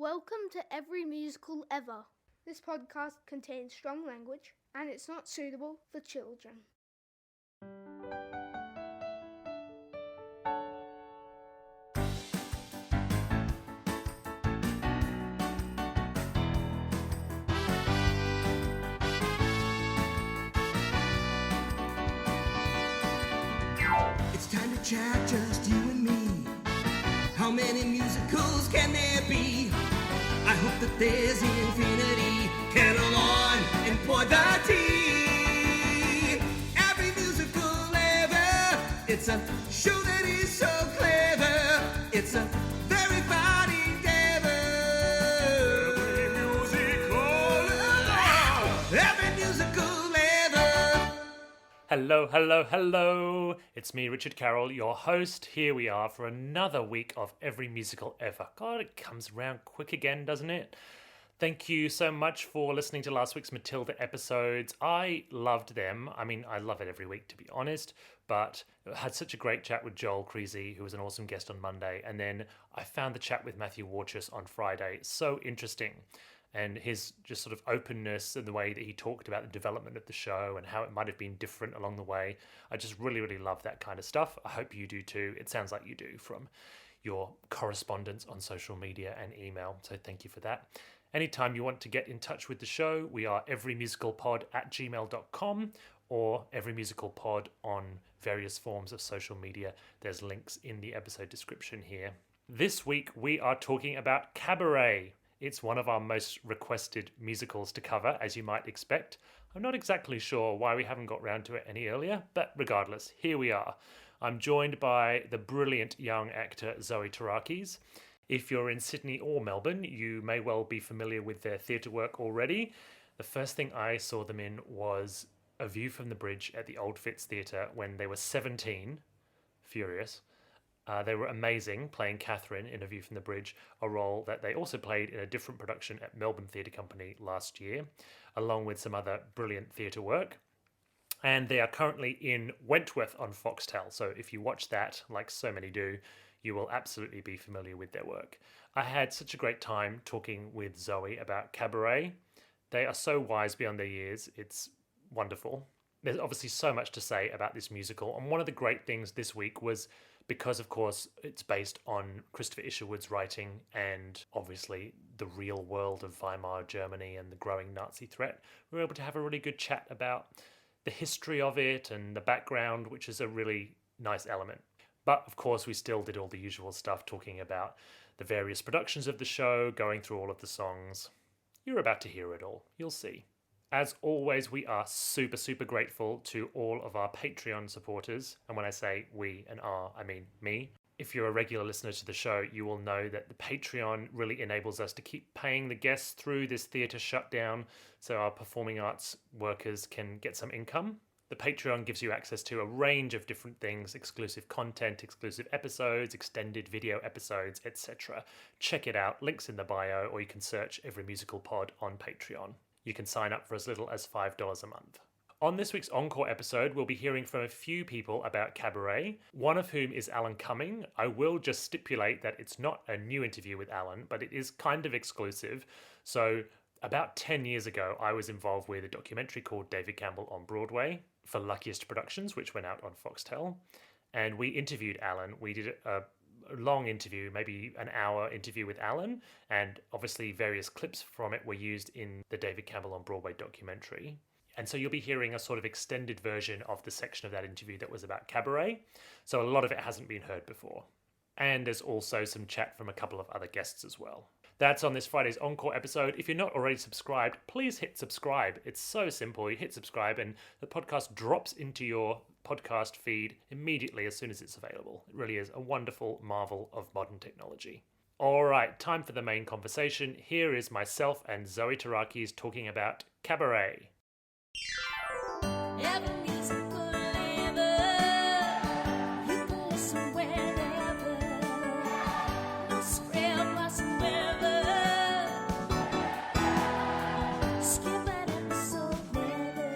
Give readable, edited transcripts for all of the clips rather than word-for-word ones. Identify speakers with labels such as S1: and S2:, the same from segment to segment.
S1: Welcome to Every Musical Ever. This podcast contains strong language and it's not suitable for children.
S2: It's time to chat, just you and me. How many musicals can there be? I hope that there's infinity. Kettle on and pour the tea. Every musical ever. It's a show that is so clever. It's a very fine endeavor. Every musical ever.
S3: Hello, hello, hello. It's me, Richard Carroll, your host. Here we are for another week of Every Musical Ever. God, it comes around quick again, doesn't it? Thank you so much for listening to last week's Matilda episodes. I loved them. I mean, I love it every week, to be honest, but I had such a great chat with Joel Creasy, who was an awesome guest on Monday, and then I found the chat with Matthew Warchus on Friday so interesting. And his just sort of openness and the way that he talked about the development of the show and how it might have been different along the way. I just really, really love that kind of stuff. I hope you do too. It sounds like you do from your correspondence on social media and email. So thank you for that. Anytime you want to get in touch with the show, we are everymusicalpod@gmail.com or everymusicalpod on various forms of social media. There's links in the episode description here. This week we are talking about Cabaret. It's one of our most requested musicals to cover, as you might expect. I'm not exactly sure why we haven't got round to it any earlier, but regardless, here we are. I'm joined by the brilliant young actor Zoe Terakes. If you're in Sydney or Melbourne, you may well be familiar with their theatre work already. The first thing I saw them in was A View from the Bridge at the Old Fitz Theatre when they were 17. Furious. They were amazing, playing Catherine in A View from the Bridge, a role that they also played in a different production at Melbourne Theatre Company last year, along with some other brilliant theatre work. And they are currently in Wentworth on Foxtel, so if you watch that, like so many do, you will absolutely be familiar with their work. I had such a great time talking with Zoe about Cabaret. They are so wise beyond their years, it's wonderful. There's obviously so much to say about this musical, and one of the great things this week was because, of course, it's based on Christopher Isherwood's writing and obviously the real world of Weimar Germany and the growing Nazi threat, we were able to have a really good chat about the history of it and the background, which is a really nice element. But, of course, we still did all the usual stuff, talking about the various productions of the show, going through all of the songs. You're about to hear it all. You'll see. As always, we are super, super grateful to all of our Patreon supporters. And when I say we and our, I mean me. If you're a regular listener to the show, you will know that the Patreon really enables us to keep paying the guests through this theatre shutdown so our performing arts workers can get some income. The Patreon gives you access to a range of different things, exclusive content, exclusive episodes, extended video episodes, etc. Check it out, links in the bio, or you can search Every Musical Pod on Patreon. You can sign up for as little as $5 a month. On this week's Encore episode, we'll be hearing from a few people about Cabaret, one of whom is Alan Cumming. I will just stipulate that it's not a new interview with Alan, but it is kind of exclusive. So about 10 years ago, I was involved with a documentary called David Campbell on Broadway for Luckiest Productions, which went out on Foxtel. And we interviewed Alan. We did a long interview, maybe an hour interview with Alan, and obviously various clips from it were used in the David Campbell on Broadway documentary. And so you'll be hearing a sort of extended version of the section of that interview that was about Cabaret. So a lot of it hasn't been heard before. And there's also some chat from a couple of other guests as well. That's on this Friday's Encore episode. If you're not already subscribed, please hit subscribe. It's so simple. You hit subscribe and the podcast drops into your podcast feed immediately as soon as it's available. It really is a wonderful marvel of modern technology. All right, time for the main conversation. Here is myself and Zoe Terakes talking about Cabaret.
S4: Every musical ever, you can listen whenever, no script whatsoever. Skip an episode never.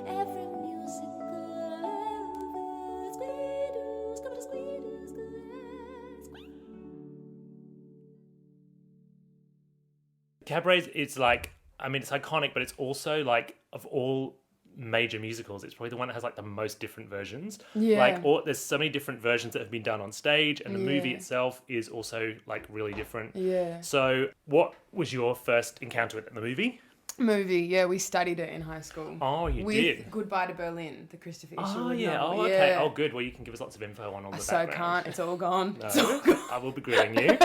S4: Every musical ever, squeedoo, squeedoo, squeedoo,
S3: Cabaret, it's like, I mean, it's iconic, but it's also like, of all major musicals, it's probably the one that has like the most different versions.
S5: Yeah.
S3: Like, there's so many different versions that have been done on stage, and the movie itself is also like really different.
S5: Yeah.
S3: So, what was your first encounter with the movie?
S5: Movie, yeah, we studied it in high school.
S3: Oh, you
S5: with
S3: did?
S5: Goodbye to Berlin, the Christopher
S3: Oh,
S5: Isherwood
S3: yeah.
S5: novel.
S3: Oh, okay.
S5: Yeah.
S3: Oh, good. Well, you can give us lots of info on all the
S5: So
S3: background.
S5: can't. It's all gone.
S3: No,
S5: It's all gone.
S3: I will be grilling you.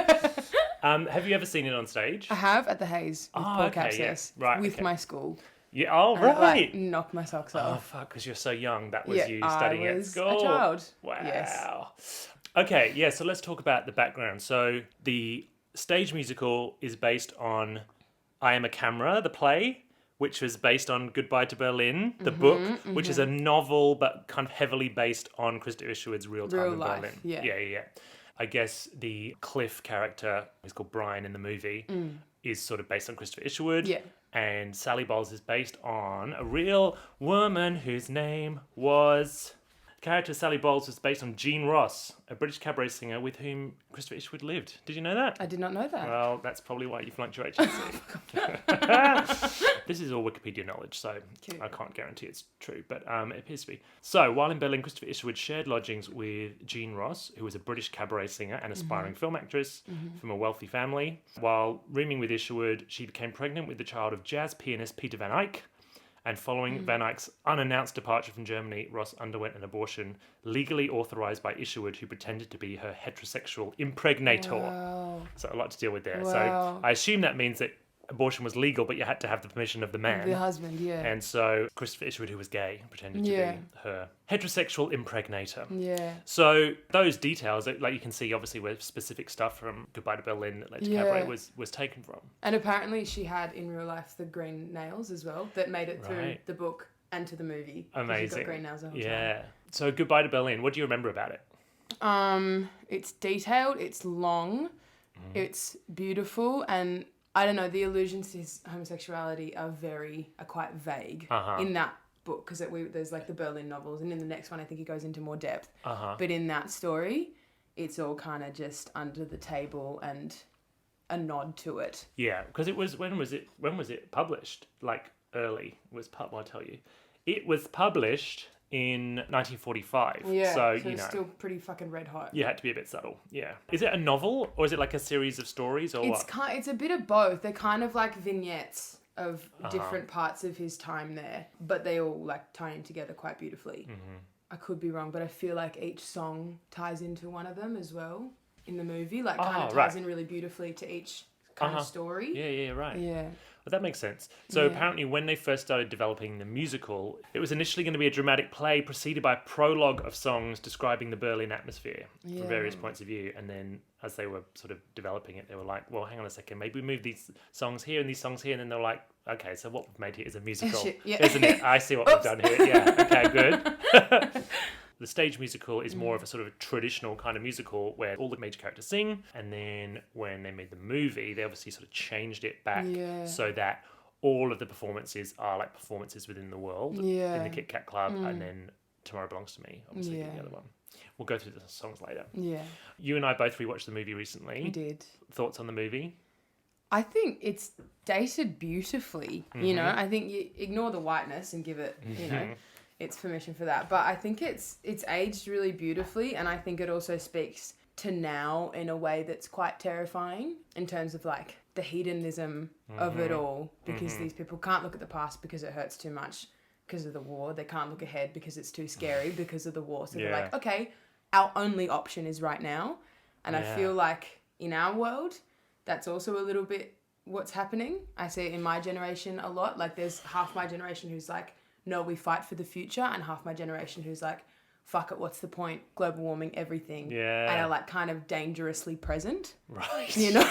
S3: Have you ever seen it on stage?
S5: I have at the Hayes with Paul
S3: okay, yeah.
S5: Capsis
S3: Right,
S5: with
S3: okay.
S5: my school.
S3: Yeah. Oh,
S5: And it, like,
S3: right.
S5: knocked my socks
S3: Oh,
S5: off.
S3: fuck, because you're so young. That was
S5: Yeah,
S3: you
S5: I
S3: studying at
S5: was
S3: school.
S5: a child.
S3: Wow.
S5: Yes.
S3: Okay, yeah, so let's talk about the background. So the stage musical is based on I Am a Camera, the play, which was based on Goodbye to Berlin, the book, which is a novel but kind of heavily based on Christopher Isherwood's Real Time
S5: Real
S3: in
S5: life,
S3: Berlin.
S5: yeah.
S3: Yeah. I guess the Cliff character, who's called Brian in the movie, is sort of based on Christopher Isherwood.
S5: Yeah.
S3: And Sally Bowles is based on a real woman whose name was... The character Sally Bowles was based on Jean Ross, a British cabaret singer with whom Christopher Isherwood lived. Did you know that?
S5: I did not know that.
S3: Well, that's probably why you flunked your HSC. This is all Wikipedia knowledge, so
S5: Cute.
S3: I can't guarantee it's true, but it appears to be. So, while in Berlin, Christopher Isherwood shared lodgings with Jean Ross, who was a British cabaret singer and aspiring film actress from a wealthy family. While rooming with Isherwood, she became pregnant with the child of jazz pianist Peter Van Eyck. And following Van Eyck's unannounced departure from Germany, Ross underwent an abortion legally authorised by Isherwood, who pretended to be her heterosexual impregnator.
S5: Wow.
S3: So a lot to deal with there.
S5: Wow.
S3: So I assume that means that abortion was legal, but you had to have the permission of the man.
S5: The husband, yeah.
S3: And so Christopher Isherwood, who was gay, pretended to
S5: Yeah.
S3: be her heterosexual impregnator.
S5: Yeah.
S3: So those details, like you can see, obviously, where specific stuff from Goodbye to Berlin that led to
S5: Yeah.
S3: Cabaret was taken from.
S5: And apparently she had in real life the green nails as well that made it through
S3: Right.
S5: the book and to the movie. 'Cause
S3: Amazing.
S5: She's got green nails the whole
S3: Yeah. So Goodbye to Berlin. What do you remember about it?
S5: time. It's detailed, it's long, it's beautiful, and I don't know, the allusions to his homosexuality are quite vague in that book, because there's like the Berlin novels, and in the next one I think he goes into more depth. But in that story, it's all kind of just under the table and a nod to it.
S3: Yeah, because it was when was it published? Like early I'll tell you. It was published in 1945.
S5: Yeah,
S3: So
S5: it's
S3: you know,
S5: still pretty fucking red hot.
S3: you had to be a bit subtle. Yeah. Is it a novel or is it like a series of stories or what?
S5: It's a bit of both. They're kind of like vignettes of different parts of his time there, but they all like tie in together quite beautifully. I could be wrong, but I feel like each song ties into one of them as well in the movie. Like kind of ties
S3: right.
S5: in really beautifully to each kind of story.
S3: Yeah, right.
S5: Yeah.
S3: Well, that makes sense. So apparently when they first started developing the musical, it was initially going to be a dramatic play preceded by a prologue of songs describing the Berlin atmosphere from various points of view. And then as they were sort of developing it, they were like, well, hang on a second, maybe we move these songs here and these songs here. And then they were like, okay, so what we've made here is a musical,
S5: Shit, yeah.
S3: isn't it? I see what we've done here. Yeah, okay, good. The stage musical is more of a sort of a traditional kind of musical where all the major characters sing, and then when they made the movie, they obviously sort of changed it back so that all of the performances are like performances within the world in the Kit Kat Club, and then Tomorrow Belongs to Me, obviously the other one. We'll go through the songs later.
S5: Yeah.
S3: You and I both rewatched the movie recently.
S5: We did.
S3: Thoughts on the movie?
S5: I think it's dated beautifully, you know. I think you ignore the whiteness and give it, you know, its permission for that. But I think it's aged really beautifully, and I think it also speaks to now in a way that's quite terrifying in terms of like the hedonism of it all, because these people can't look at the past because it hurts too much because of the war. They can't look ahead because it's too scary because of the war. So they're like, okay, our only option is right now. And I feel like in our world, that's also a little bit what's happening. I see it in my generation a lot. Like there's half my generation who's like, no, we fight for the future, and half my generation who's like, fuck it, what's the point? Global warming, everything.
S3: Yeah.
S5: And are like kind of dangerously present.
S3: Right.
S5: You know?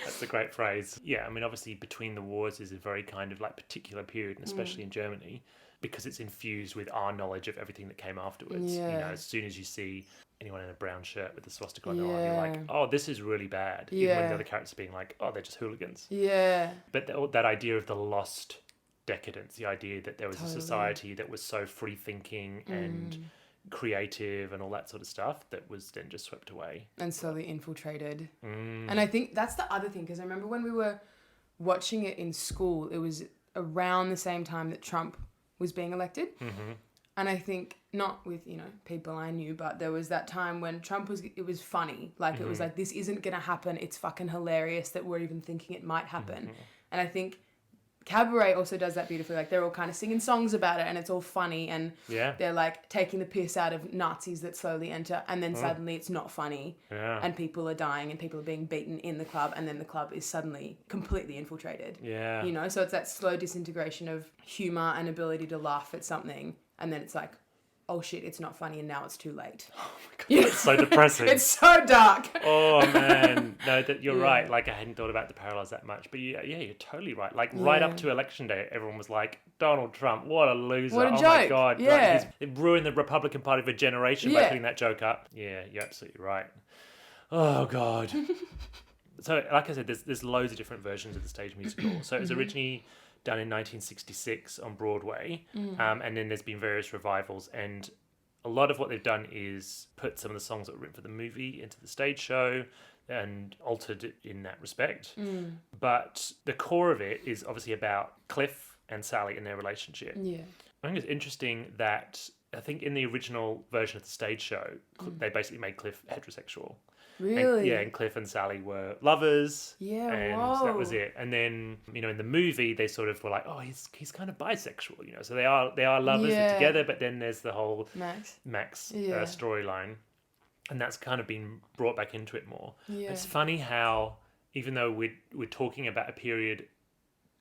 S3: That's a great phrase. Yeah, I mean, obviously, between the wars is a very kind of like particular period, and especially in Germany, because it's infused with our knowledge of everything that came afterwards. You know, as soon as you see anyone in a brown shirt with a swastika on their arm, you're like, oh, this is really bad. Even when the other characters are being like, oh, they're just hooligans.
S5: Yeah.
S3: But that idea of the lost decadence, the idea that there was a society that was so free thinking and creative and all that sort of stuff that was then just swept away
S5: And slowly infiltrated. And I think that's the other thing, because I remember when we were watching it in school, it was around the same time that Trump was being elected.
S3: Mm-hmm.
S5: And I think, not with, people I knew, but there was that time when it was funny. Like, it was like, this isn't going to happen. It's fucking hilarious that we're even thinking it might happen. And I think Cabaret also does that beautifully. Like, they're all kind of singing songs about it, and it's all funny, and they're like taking the piss out of Nazis that slowly enter, and then suddenly it's not funny, and people are dying and people are being beaten in the club, and then the club is suddenly completely infiltrated. So it's that slow disintegration of humor and ability to laugh at something, and then it's like, oh shit, it's not funny, and now it's too late.
S3: Oh my God, it's so depressing.
S5: It's so dark.
S3: Oh man, no, you're right. Like, I hadn't thought about the parallels that much, but you're totally right. Like, right up to election day, everyone was like, Donald Trump, what a loser!
S5: What a
S3: oh
S5: joke.
S3: My God,
S5: Yeah.
S3: it ruined the Republican Party for a generation by putting that joke up. Yeah, you're absolutely right. Oh God. So, like I said, there's loads of different versions of the stage musical. So it was originally done in 1966 on Broadway, and then there's been various revivals, and a lot of what they've done is put some of the songs that were written for the movie into the stage show and altered it in that respect. But the core of it is obviously about Cliff and Sally and their relationship.
S5: Yeah.
S3: I think it's interesting that I think in the original version of the stage show, they basically made Cliff heterosexual.
S5: Really?
S3: And Cliff and Sally were lovers.
S5: Yeah,
S3: and
S5: whoa.
S3: that was it. And then, in the movie, they sort of were like, oh, he's kind of bisexual, So they are lovers, they're together, but then there's the whole Max storyline. And that's kind of been brought back into it more.
S5: Yeah.
S3: It's funny how, even though we're talking about a period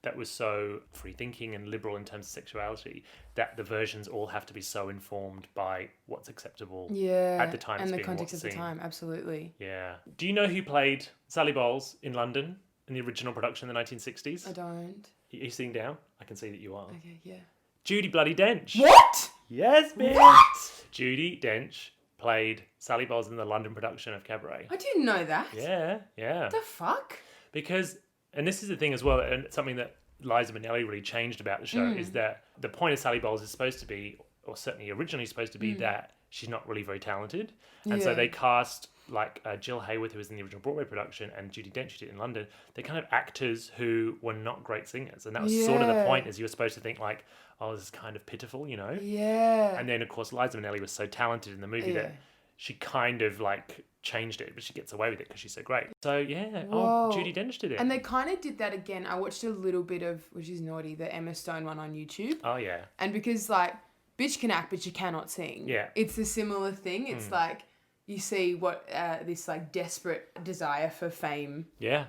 S3: that was so free-thinking and liberal in terms of sexuality, that the versions all have to be so informed by what's acceptable at the time.
S5: And
S3: it's
S5: the
S3: being
S5: context
S3: what's
S5: of the
S3: seen.
S5: time, absolutely.
S3: Yeah. Do you know who played Sally Bowles in London in the original production in the 1960s?
S5: I don't.
S3: Are you sitting down? I can see that you are.
S5: Okay, yeah.
S3: Judi bloody Dench.
S5: What?
S3: Yes, bitch.
S5: What?
S3: Judi Dench played Sally Bowles in the London production of Cabaret.
S5: I didn't know that.
S3: Yeah.
S5: The fuck?
S3: Because, and this is the thing as well, and something that Liza Minnelli really changed about the show, is that the point of Sally Bowles is supposed to be, or certainly originally supposed to be, that she's not really very talented. And so they cast like Jill Hayworth, who was in the original Broadway production, and Judi Dench, who did it in London. They're kind of actors who were not great singers. And that was sort of the point, is you were supposed to think like, oh, this is kind of pitiful,
S5: Yeah.
S3: And then, of course, Liza Minnelli was so talented in the movie that she kind of like changed it, but she gets away with it because she's so great. So
S5: Whoa.
S3: Judi Dench did it.
S5: And they kind of did that again. I watched a little bit of, which is naughty, the Emma Stone one on YouTube.
S3: Oh yeah.
S5: And because like, bitch can act, but she cannot sing.
S3: Yeah.
S5: It's a similar thing. It's like, you see what this like desperate desire for fame,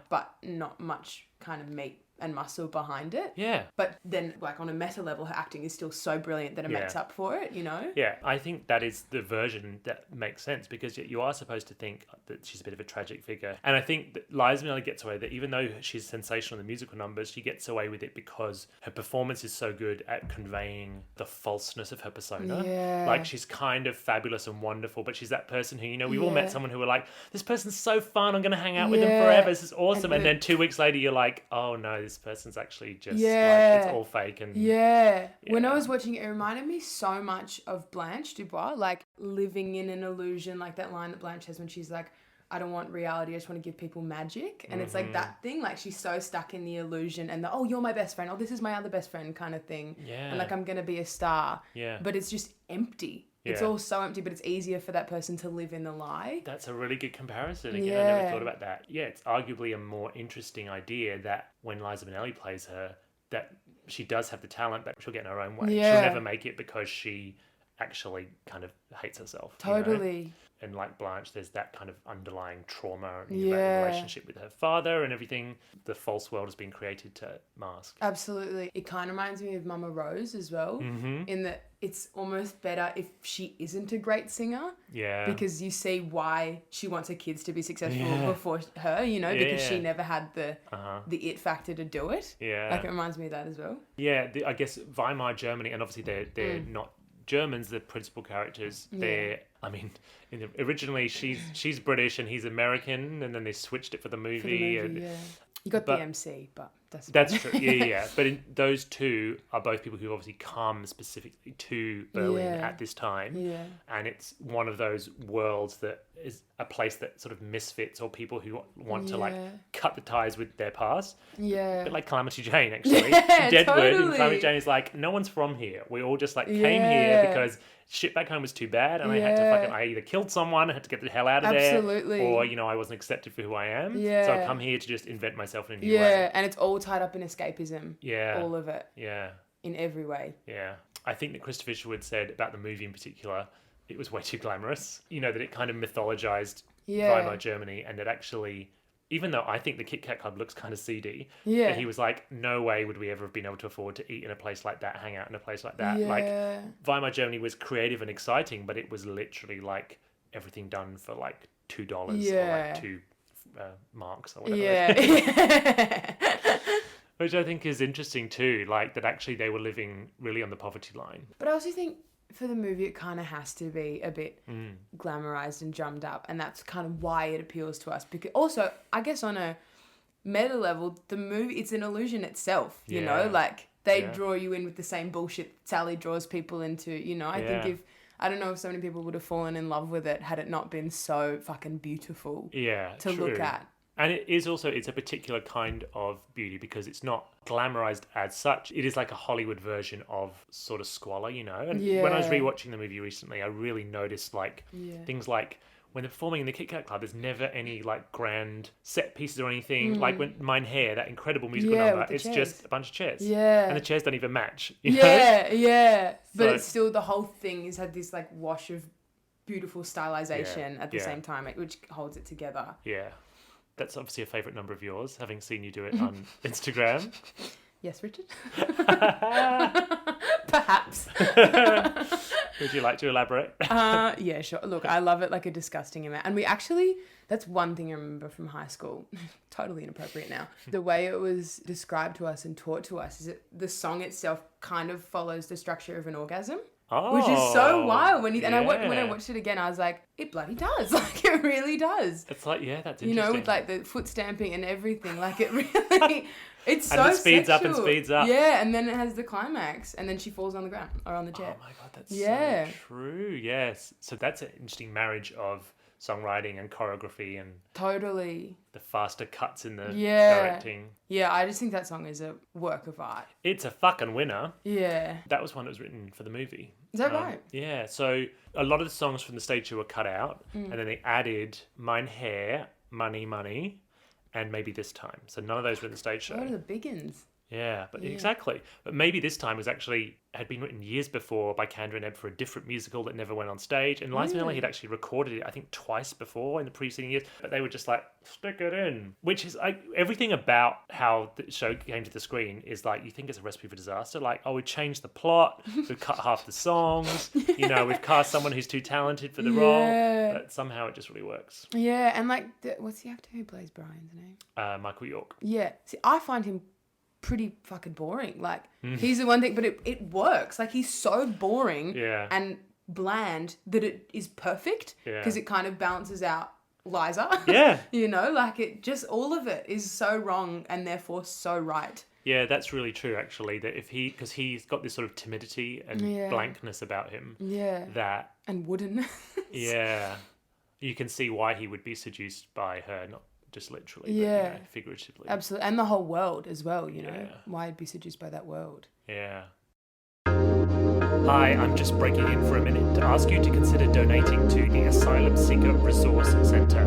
S5: but not much kind of meat and muscle behind it.
S3: Yeah.
S5: But then, like, on a meta level, her acting is still so brilliant that it makes up for it,
S3: Yeah, I think that is the version that makes sense, because you are supposed to think that she's a bit of a tragic figure. And I think that Liza Minnelli gets away with it, even though she's sensational in the musical numbers, she gets away with it because her performance is so good at conveying the falseness of her persona.
S5: Yeah.
S3: Like, she's kind of fabulous and wonderful, but she's that person who, we've all met someone who were like, this person's so fun, I'm going to hang out with them forever, this is awesome. And then 2 weeks later, you're like, oh no, this person's actually just like, it's all fake. And
S5: When I was watching it, it reminded me so much of Blanche Dubois, like living in an illusion, like that line that Blanche has when she's like, I don't want reality, I just want to give people magic. And it's like that thing, like she's so stuck in the illusion and the, oh, you're my best friend, oh, this is my other best friend kind of thing. And like, I'm going to be a star. But it's just empty. It's all so empty, but it's easier for that person to live in the lie.
S3: That's a really good comparison. Again, I never thought about that. Yeah, it's arguably a more interesting idea that when Liza Minnelli plays her, that she does have the talent, but she'll get in her own way. She'll never make it because she actually kind of hates herself.
S5: Totally.
S3: And like Blanche, there's that kind of underlying trauma in the relationship with her father and everything. The false world has been created to mask.
S5: Absolutely. It kind of reminds me of Mama Rose as well, in that it's almost better if she isn't a great singer. Yeah. Because you see why she wants her kids to be successful before her, because she never had the it factor to do it. Yeah. Like, it reminds me of that as well.
S3: Yeah, I guess Weimar Germany, and obviously they're not Germans, the principal characters. Originally she's British and he's American, and then they switched it for the movie.
S5: You got the MC, but
S3: That's true. Yeah. But those two are both people who obviously come specifically to Berlin
S5: Yeah.
S3: at this time.
S5: Yeah.
S3: And it's one of those worlds that is a place that sort of misfits or people who want to like
S5: Yeah.
S3: cut the ties with their past.
S5: Yeah.
S3: A bit like Calamity Jane, actually.
S5: Yeah,
S3: Deadwood and
S5: totally.
S3: Calamity Jane is like, no one's from here. We all just like came
S5: Yeah.
S3: here because shit back home was too bad and I had to
S5: Yeah.
S3: I either killed someone, I had to get the hell out of there.
S5: Absolutely.
S3: Or, I wasn't accepted for who I am.
S5: Yeah.
S3: So I come here to just invent myself in a new
S5: Yeah,
S3: way.
S5: and it's all tied up in escapism.
S3: Yeah.
S5: All of it,
S3: Yeah.
S5: in every way.
S3: Yeah. I think that Christopher Isherwood said about the movie in particular, it was way too glamorous. That it kind of mythologized
S5: Yeah.
S3: Weimar Germany and that actually, even though I think the Kit Kat Club looks kind of seedy,
S5: Yeah.
S3: that he was like, no way would we ever have been able to afford to eat in a place like that, hang out in a place like that.
S5: Yeah.
S3: Like, Weimar Germany was creative and exciting, but it was literally like everything done for like $2 or
S5: Yeah.
S3: like 2 marks or whatever.
S5: Yeah.
S3: Which I think is interesting too, like that actually they were living really on the poverty line.
S5: But I also think for the movie, it kind of has to be a bit glamorized and drummed up, and that's kind of why it appeals to us. Because also, I guess on a meta level, the movie, it's an illusion itself. You know,
S3: Yeah.
S5: like they
S3: Yeah.
S5: draw you in with the same bullshit Sally draws people into. I think I don't know if so many people would have fallen in love with it had it not been so fucking beautiful
S3: Yeah,
S5: to
S3: true.
S5: look at.
S3: And it is also, it's a particular kind of beauty because it's not glamorized as such. It is like a Hollywood version of sort of squalor, And when I was
S5: Yeah.
S3: rewatching the movie recently, I really noticed like
S5: Yeah.
S3: things like when they're performing in the Kit Kat Club, there's never any like grand set pieces or anything. Like when Mine Hair, that incredible musical
S5: Yeah,
S3: number,
S5: with the
S3: it's
S5: chairs.
S3: just a bunch of chairs.
S5: Yeah.
S3: And the chairs don't even match. you know?
S5: Yeah. But
S3: So-
S5: it's still, the whole thing has had this like wash of beautiful stylization at the
S3: yeah.
S5: same time, which holds it together.
S3: Yeah. That's obviously a favourite number of yours, having seen you do it on Instagram.
S5: Yes, Richard? Perhaps.
S3: Would you like to elaborate?
S5: Yeah, sure. Look, I love it like a disgusting amount. And that's one thing I remember from high school. Totally inappropriate now. The way it was described to us and taught to us is that the song itself kind of follows the structure of an orgasm.
S3: Oh,
S5: Which is so wild. When I
S3: yeah.
S5: watched it again, I was like, it bloody does. Like, it really does.
S3: It's like, yeah, that's interesting.
S5: With like the foot stamping and everything. Like, it really, it's so
S3: And it speeds up and
S5: sexual.
S3: speeds up.
S5: Yeah, and then it has the climax, and then she falls on the ground or on the chair.
S3: Oh my God, that's
S5: Yeah.
S3: so true. Yes. So that's an interesting marriage of songwriting and choreography and
S5: Totally.
S3: the faster cuts in the
S5: Yeah.
S3: directing.
S5: Yeah, I just think that song is a work of art.
S3: It's a fucking winner.
S5: Yeah.
S3: That was one that was written for the movie.
S5: Is that right?
S3: Yeah. So a lot of the songs from the stage show were cut out, and then they added Mine Hair, Money, Money, and Maybe This Time. So none of those were in the stage show.
S5: What are the biggins?
S3: Yeah, but exactly. But Maybe This Time had been written years before by Kander and Ebb for a different musical that never went on stage. And Liza Minnelli had actually recorded it, I think, twice before in the preceding years. But they were just like, stick it in. Which is everything about how the show came to the screen is like, you think it's a recipe for disaster. Like, oh, we changed the plot, we've cut half the songs, we've cast someone who's too talented for the role. But somehow it just really works.
S5: Yeah, and like, what's the actor who plays Brian's name?
S3: Michael York.
S5: Yeah. See, I find him pretty fucking boring. Like, he's the one thing, but it works. Like, he's so boring
S3: Yeah.
S5: and bland that it is perfect
S3: Yeah.
S5: because it kind of balances out Liza.
S3: Yeah.
S5: Like, it just, all of it is so wrong and therefore so right.
S3: Yeah, that's really true, actually. That because he's got this sort of timidity and
S5: Yeah.
S3: blankness about him.
S5: Yeah.
S3: That,
S5: And wooden.
S3: yeah, you can see why he would be seduced by her, not just literally,
S5: Yeah.
S3: but figuratively.
S5: Absolutely. And the whole world as well,
S3: Yeah.
S5: Why I'd be seduced by that world.
S3: Yeah. Hi, I'm just breaking in for a minute to ask you to consider donating to the Asylum Seeker Resource Centre.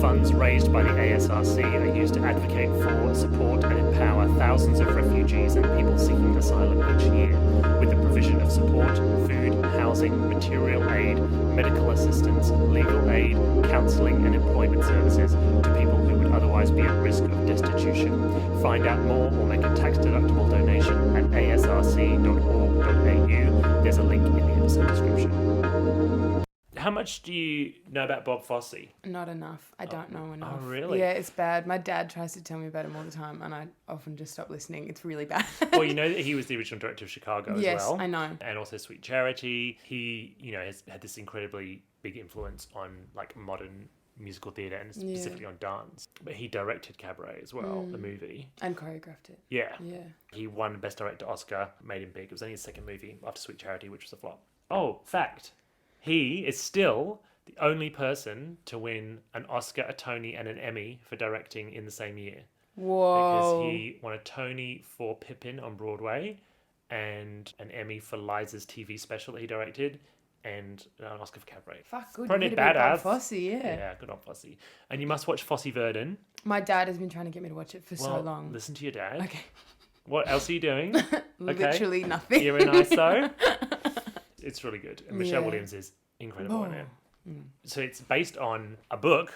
S3: Funds raised by the ASRC are used to advocate for, support and empower thousands of refugees and people seeking asylum each year, with the provision of support, food, housing, material aid, medical assistance, legal aid, counselling and employment services to people who would otherwise be at risk of destitution. Find out more or make a tax-deductible donation at asrc.org.au. There's a link in the episode description. How much do you know about Bob Fosse?
S5: Not enough. I don't know enough.
S3: Oh, really?
S5: Yeah, it's bad. My dad tries to tell me about him all the time, and I often just stop listening. It's really bad.
S3: Well, you know that he was the original director of Chicago as
S5: Yes,
S3: well.
S5: I know.
S3: And also Sweet Charity. He, has had this incredibly big influence on like modern musical theatre and specifically on dance. But he directed Cabaret as well, the movie.
S5: And choreographed it.
S3: Yeah.
S5: Yeah.
S3: He won Best Director Oscar, made him big. It was only his second movie after Sweet Charity, which was a flop. Oh, fact. He is still the only person to win an Oscar, a Tony, and an Emmy for directing in the same year.
S5: Whoa.
S3: Because he won a Tony for Pippin on Broadway and an Emmy for Liza's TV special that he directed and an Oscar for Cabaret.
S5: Fuck, good.
S3: Pretty
S5: You could have been
S3: badass.
S5: Bob Fosse, yeah.
S3: Yeah, good old Fosse. And you must watch Fosse Verdon.
S5: My dad has been trying to get me to watch it for so long.
S3: Listen to your dad.
S5: Okay.
S3: What else are you doing?
S5: Literally nothing.
S3: You're in ISO. It's really good. And Michelle
S5: Yeah.
S3: Williams is incredible in it.
S5: Mm.
S3: So it's based on a book,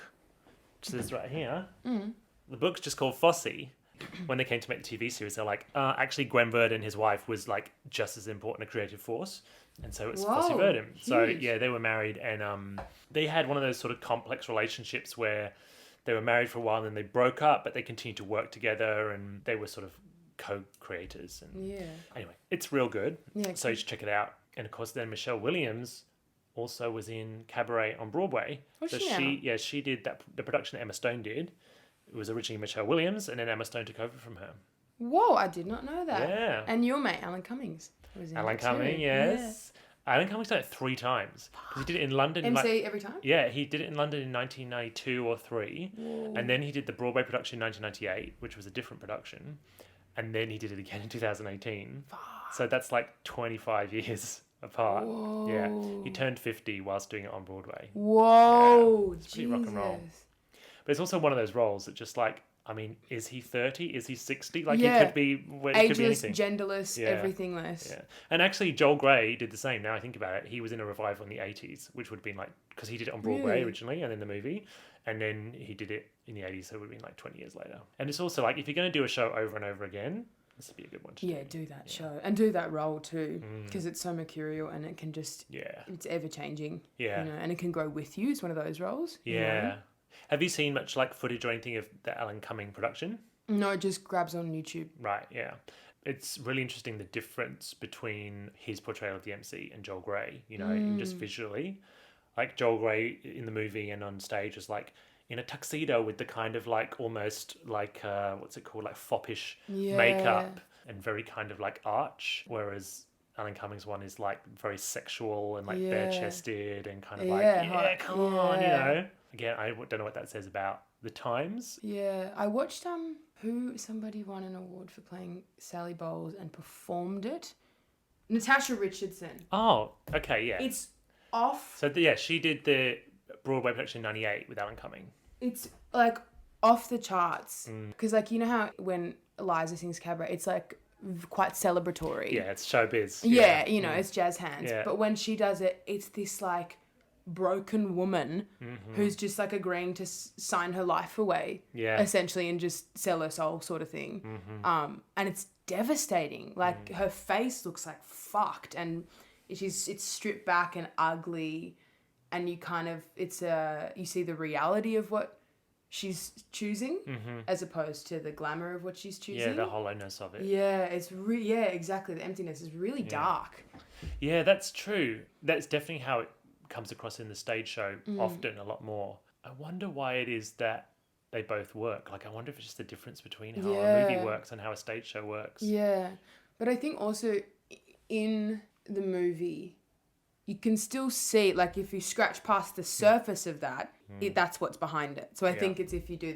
S3: which is right here. The book's just called Fosse. When they came to make the TV series, they're like, actually, Gwen Verdon, his wife, was like just as important a creative force. And so it's Fosse
S5: Whoa,
S3: Verdon. So
S5: huge.
S3: yeah, they were married and they had one of those sort of complex relationships where they were married for a while and then they broke up, but they continued to work together and they were sort of co-creators. And
S5: Yeah.
S3: anyway, it's real good.
S5: Yeah,
S3: So you should check it out. And of course, then Michelle Williams also was in Cabaret on Broadway.
S5: Was
S3: So
S5: she now?
S3: she did the production that Emma Stone did. It was originally Michelle Williams, and then Emma Stone took over from her.
S5: Whoa, I did not know that.
S3: Yeah.
S5: And your mate, Alan Cummings, was in
S3: Alan
S5: it too.
S3: Cumming, yes. Alan Cumming's done it 3 times. 'Cause he did it in London.
S5: Yeah. MC every time?
S3: Yeah, he did it in London in 1992 or 3. And then he did the Broadway production in 1998, which was a different production. And then he did it again in 2018. So that's like 25 years apart.
S5: Whoa.
S3: Yeah. He turned 50 whilst doing it on Broadway.
S5: Whoa,
S3: it's pretty rock and roll.
S5: Jesus.
S3: But it's also one of those roles that just like, I mean, is he 30? Is he 60? Like
S5: Yeah.
S3: he could be, it could be
S5: Ageless,
S3: anything.
S5: genderless,
S3: Yeah.
S5: everythingless.
S3: Yeah. And actually, Joel Grey did the same. Now I think about it, he was in a revival in the 80s, which would have been like, because he did it on Broadway
S5: Really?
S3: originally and then the movie. And then he did it in the 80s, so it would have been like 20 years later. And it's also like, if you're going to do a show over and over again, this would be a good one to
S5: Yeah, do that show. And do that role too. Because it's so mercurial and it can just,
S3: Yeah.
S5: it's ever changing.
S3: Yeah.
S5: You know, and it can grow with you. It's one of those roles. you know?
S3: Yeah. Have you seen much like footage or anything of the Alan Cumming production?
S5: No, it just grabs on YouTube.
S3: Right, yeah. It's really interesting the difference between his portrayal of the MC and Joel Grey, you know, in just visually. Like Joel Grey in the movie and on stage was like in a tuxedo with the kind of like almost like, what's it called, like foppish
S5: Yeah.
S3: makeup and very kind of like arch, whereas Alan Cumming's one is like very sexual and like
S5: Yeah.
S3: bare-chested and kind of like,
S5: Yeah,
S3: yeah,
S5: hot.
S3: come on, you
S5: Yeah.
S3: know. Again, I don't know what that says about the times.
S5: Yeah, I watched somebody won an award for playing Sally Bowles and performed it. Natasha Richardson.
S3: Oh, okay, yeah.
S5: It's off.
S3: So yeah, she did the Broadway production in '98 with Alan Cumming.
S5: It's like off the charts.
S3: Mm.
S5: Because like you know how when Liza sings Cabaret, it's like quite celebratory.
S3: Yeah, it's showbiz.
S5: Yeah, you know, it's jazz hands.
S3: Yeah.
S5: But when she does it, it's this like broken woman who's just like agreeing to sign her life away,
S3: Yeah.
S5: essentially, and just sell her soul, sort of thing. And it's devastating. Like her face looks like fucked, and it's stripped back and ugly, and you kind of you see the reality of what she's choosing as opposed to the glamour of what she's choosing.
S3: Yeah, the hollowness of it.
S5: Yeah, it's yeah, exactly. The emptiness is really dark.
S3: Yeah, that's true. That's definitely how it comes across in the stage show often, a lot more. I wonder why it is that they both work. Like, I wonder if it's just the difference between how a movie
S5: Yeah.
S3: works and how a stage show works.
S5: Yeah, but I think also in the movie, you can still see, like, if you scratch past the surface of that, that's what's behind it. So I think it's if you do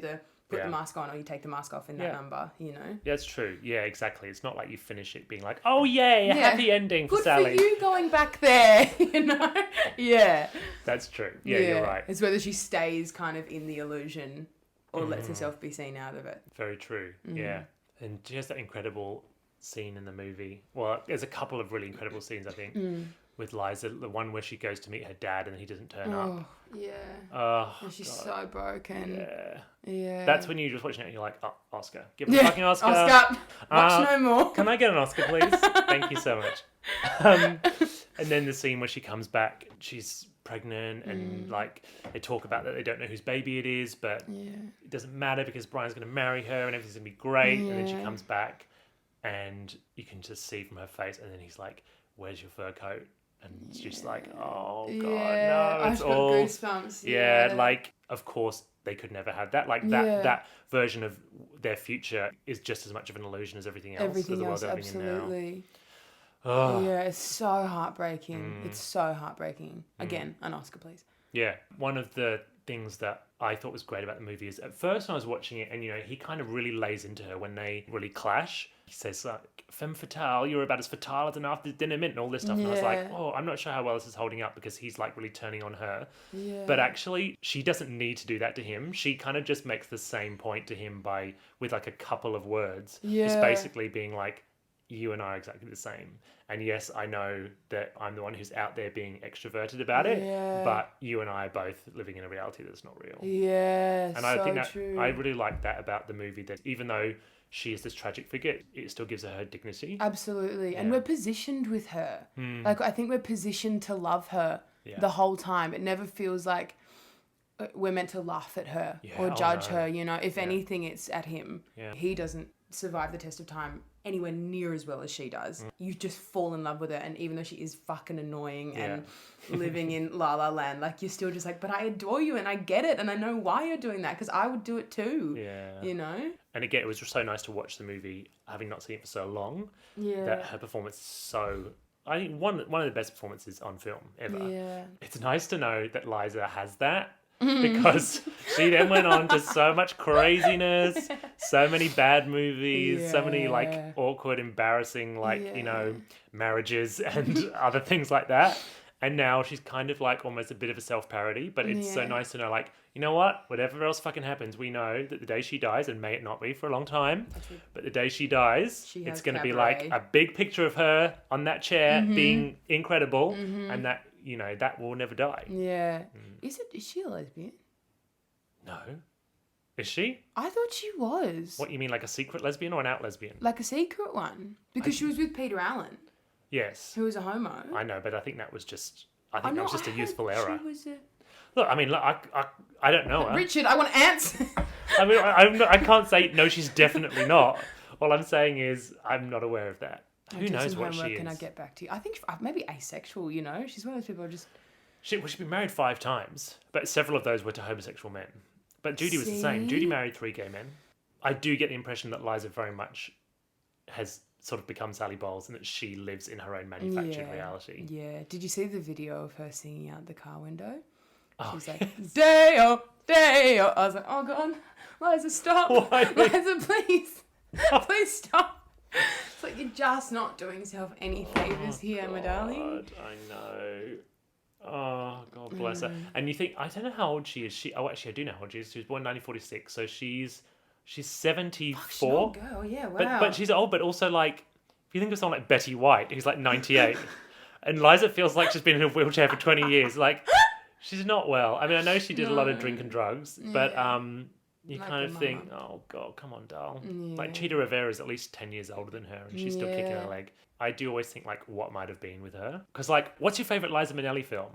S5: put
S3: Yeah.
S5: the mask on or you take the mask off in that
S3: Yeah.
S5: number, you know?
S3: Yeah, it's true. Yeah, exactly. It's not like you finish it being like, oh, yay, a
S5: Yeah.
S3: happy ending for
S5: Good
S3: Sally.
S5: for you going back there, you know? Yeah.
S3: That's true. Yeah, you're right.
S5: It's whether she stays kind of in the illusion or lets herself be seen out of it.
S3: Very true. Yeah. And she has that incredible scene in the movie. Well, there's a couple of really incredible scenes, I think, with Liza. The one where she goes to meet her dad and he doesn't turn up.
S5: Oh, yeah.
S3: Oh,
S5: And she's so broken.
S3: yeah.
S5: Yeah.
S3: That's when you're just watching it and you're like, oh, Oscar. Give her a fucking Oscar.
S5: Oscar. Watch
S3: Uh,
S5: no more.
S3: Can I get an Oscar, please? Thank you so much. And then the scene where she comes back, she's pregnant and like they talk about that they don't know whose baby it is, but it doesn't matter because Brian's going to marry her and everything's going to be great. And then she
S5: Yeah.
S3: comes back and you can just see from her face and then he's like, where's your fur coat? and it's just like, oh god,
S5: Yeah,
S3: no,
S5: I've
S3: it's
S5: got
S3: all
S5: goosebumps.
S3: yeah, like of course they could never have that. Like that
S5: Yeah.
S3: that version of their future is just as much of an illusion as everything else. as
S5: everything
S3: the world
S5: else,
S3: they're living in now.
S5: absolutely.
S3: Oh.
S5: Yeah, it's so heartbreaking. It's so heartbreaking. Again, an Oscar, please.
S3: Yeah, one of the things that I thought was great about the movie is at first when I was watching it, and he kind of really lays into her when they really clash. He says like, "Femme fatale, you're about as fatale as an after dinner mint," and all this stuff. And I was like,
S5: Yeah.
S3: oh, I'm not sure how well this is holding up because he's like really turning on her.
S5: Yeah.
S3: But actually, she doesn't need to do that to him. She kind of just makes the same point to him with like a couple of words. Just
S5: Yeah.
S3: basically being like, you and I are exactly the same. And yes, I know that I'm the one who's out there being extroverted about it,
S5: Yeah.
S3: but you and I are both living in a reality that's not real.
S5: Yeah,
S3: And
S5: so
S3: I think that
S5: true.
S3: I really like that about the movie, that even though she is this tragic figure, it still gives her dignity.
S5: Absolutely. And
S3: Yeah.
S5: we're positioned with her. Like, I think we're positioned to love her
S3: Yeah.
S5: the whole time. It never feels like we're meant to laugh at her
S3: Yeah,
S5: or
S3: oh
S5: judge
S3: no.
S5: her. If anything, it's at him.
S3: Yeah.
S5: He doesn't survive the test of time anywhere near as well as she does. You just fall in love with her, and even though she is fucking annoying and living in La La Land, like, you're still just like, but I adore you and I get it and I know why you're doing that because I would do it too.
S3: Yeah. And again, it was just so nice to watch the movie, having not seen it for so long,
S5: Yeah.
S3: that her performance is so... I think one of the best performances on film ever.
S5: Yeah.
S3: It's nice to know that Liza has that, because she then went on to so much craziness, so many bad movies, so many like
S5: Yeah.
S3: awkward, embarrassing, like,
S5: Yeah.
S3: marriages and other things like that. And now she's kind of like almost a bit of a self-parody, but it's so
S5: Yeah.
S3: nice to know, like, you know what? Whatever else fucking happens, we know that the day she dies, and may it not be for a long time, but the day she dies,
S5: She
S3: it's
S5: has
S3: going to be like
S5: Cabaret.
S3: a big picture of her on that chair being incredible, and that, that will never die.
S5: Yeah. Is she a lesbian?
S3: No. Is she?
S5: I thought she was.
S3: What, you mean like a secret lesbian or an out lesbian?
S5: Like a secret one. Because she was with Peter Allen,
S3: Yes.
S5: who was a homo.
S3: I know, but I think that was just... I
S5: Oh,
S3: think that
S5: no,
S3: was just
S5: I
S3: a useful
S5: heard
S3: error.
S5: She was a...
S3: Look, I mean, look, I don't know her.
S5: Richard, I want answers.
S3: I mean, I can't say, no, she's definitely not. All I'm saying is, I'm not aware of that. Who knows what she is?
S5: Can I get back to you? I think maybe asexual, She's one of those people who just...
S3: She's been married 5 times, but several of those were to homosexual men. But Judi was the same.
S5: See?
S3: Judi married 3 gay men. I do get the impression that Liza very much has sort of become Sally Bowles, and that she lives in her own manufactured reality.
S5: Yeah. Did you see the video of her singing out the car window?
S3: Oh,
S5: She's like, Deo, Deo. I was like, oh, God. Liza, stop.
S3: Why?
S5: Liza, please. Please stop. It's like, you're just not doing yourself any favours here, my darling.
S3: God, I know. Oh, God bless her. And you think, I don't know how old she is. Actually, I do know how old she is. She was born in 1946, so she's 74.
S5: She's an old girl, yeah, wow.
S3: But she's old, but also, like, if you think of someone like Betty White, who's like 98, and Liza feels like she's been in a wheelchair for 20 years, like, she's not well. I mean, I know she did a lot of drink and drugs, but you
S5: Like
S3: kind
S5: her
S3: of think,
S5: mama.
S3: oh, God, come on, doll. Like, Cheetah Rivera is at least 10 years older than her, and she's still kicking her leg. I do always think, like, what might have been with her? Because, like, what's your favourite Liza Minnelli film?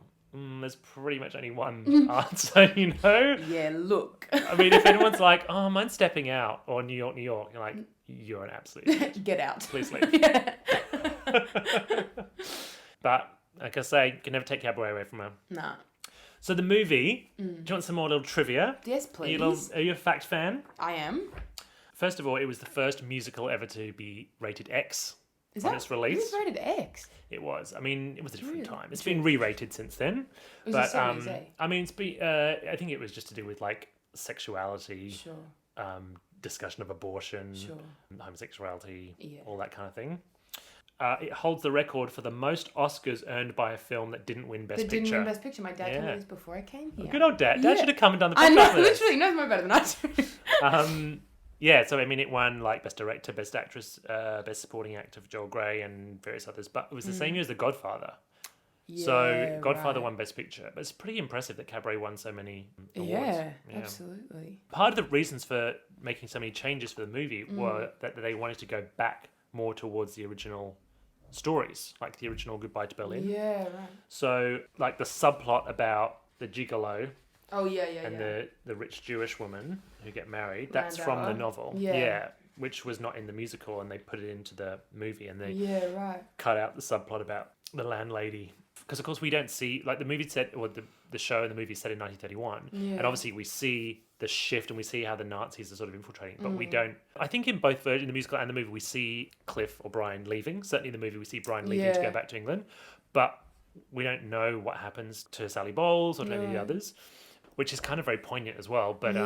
S3: There's pretty much only one answer,
S5: Yeah, look.
S3: I mean, if anyone's like, oh, mine's Stepping Out or New York, New York, you're like, you're an absolute idiot.
S5: Get out.
S3: Please leave.
S5: Yeah.
S3: But, like I say, you can never take Cabaret away from her.
S5: Nah.
S3: So the movie, do you want some more little trivia?
S5: Yes,
S3: Are you,
S5: please.
S3: are you a fact fan?
S5: I am.
S3: First of all, it was the first musical ever to be rated X on its
S5: It
S3: release.
S5: was rated X.
S3: It was. I mean, it was a different
S5: Really?
S3: time. It's been re-rated since then.
S5: Was
S3: But
S5: it series, eh?
S3: I mean, I think it was just to do with like sexuality,
S5: Sure.
S3: discussion of abortion,
S5: Sure.
S3: homosexuality,
S5: Yeah.
S3: all that kind of thing. It holds the record for the most Oscars earned by a film that didn't win Best
S5: That
S3: Picture.
S5: didn't win Best Picture. My dad told me
S3: Yeah.
S5: this before I came here.
S3: Good old Dad. Dad
S5: Yeah.
S3: should have come and done the
S5: I
S3: podcast
S5: know,
S3: with us.
S5: literally, he knows more better than I do.
S3: Yeah, so I mean, it won like Best Director, Best Actress, Best Supporting Actor for Joel Grey, and various others. But it was the same year as The Godfather. So
S5: Yeah,
S3: Godfather
S5: right.
S3: won Best Picture. But it's pretty impressive that Cabaret won so many awards.
S5: Yeah, absolutely.
S3: Part of the reasons for making so many changes for the movie were that they wanted to go back more towards the original stories, like the original Goodbye to Berlin.
S5: Yeah, right.
S3: So, like the subplot about the gigolo
S5: Oh, yeah,
S3: and the rich Jewish woman who get married, that's
S5: Landauer.
S3: from the novel.
S5: Yeah.
S3: Which was not in the musical, and they put it into the movie, and they
S5: Yeah, right.
S3: cut out the subplot about the landlady Because, of course, we don't see, like, the movie set, or the show and the movie set in 1931.
S5: Yeah.
S3: And obviously we see the shift and we see how the Nazis are sort of infiltrating. But we don't, I think in both versions, the musical and the movie, we see Cliff or Brian leaving. Certainly in the movie, we see Brian leaving to go
S5: Yeah.
S3: back to England. But we don't know what happens to Sally Bowles or to any of the
S5: No.
S3: others, which is kind of very poignant as well. But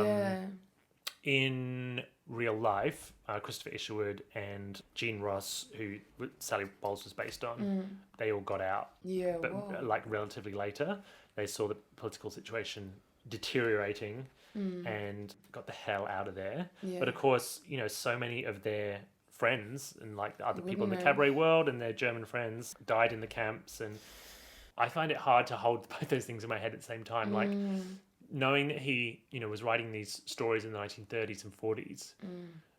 S3: in real life, Christopher Isherwood and Jean Ross, who Sally Bowles was based on, they all got out.
S5: Yeah,
S3: But
S5: whoa.
S3: like relatively later, they saw the political situation deteriorating and got the hell out of there.
S5: Yeah.
S3: But of course, you know, so many of their friends and like the other people in the
S5: Wouldn't they?
S3: cabaret world and their German friends died in the camps. And I find it hard to hold both those things in my head at the same time. Like knowing that he, you know, was writing these stories in the 1930s and 40s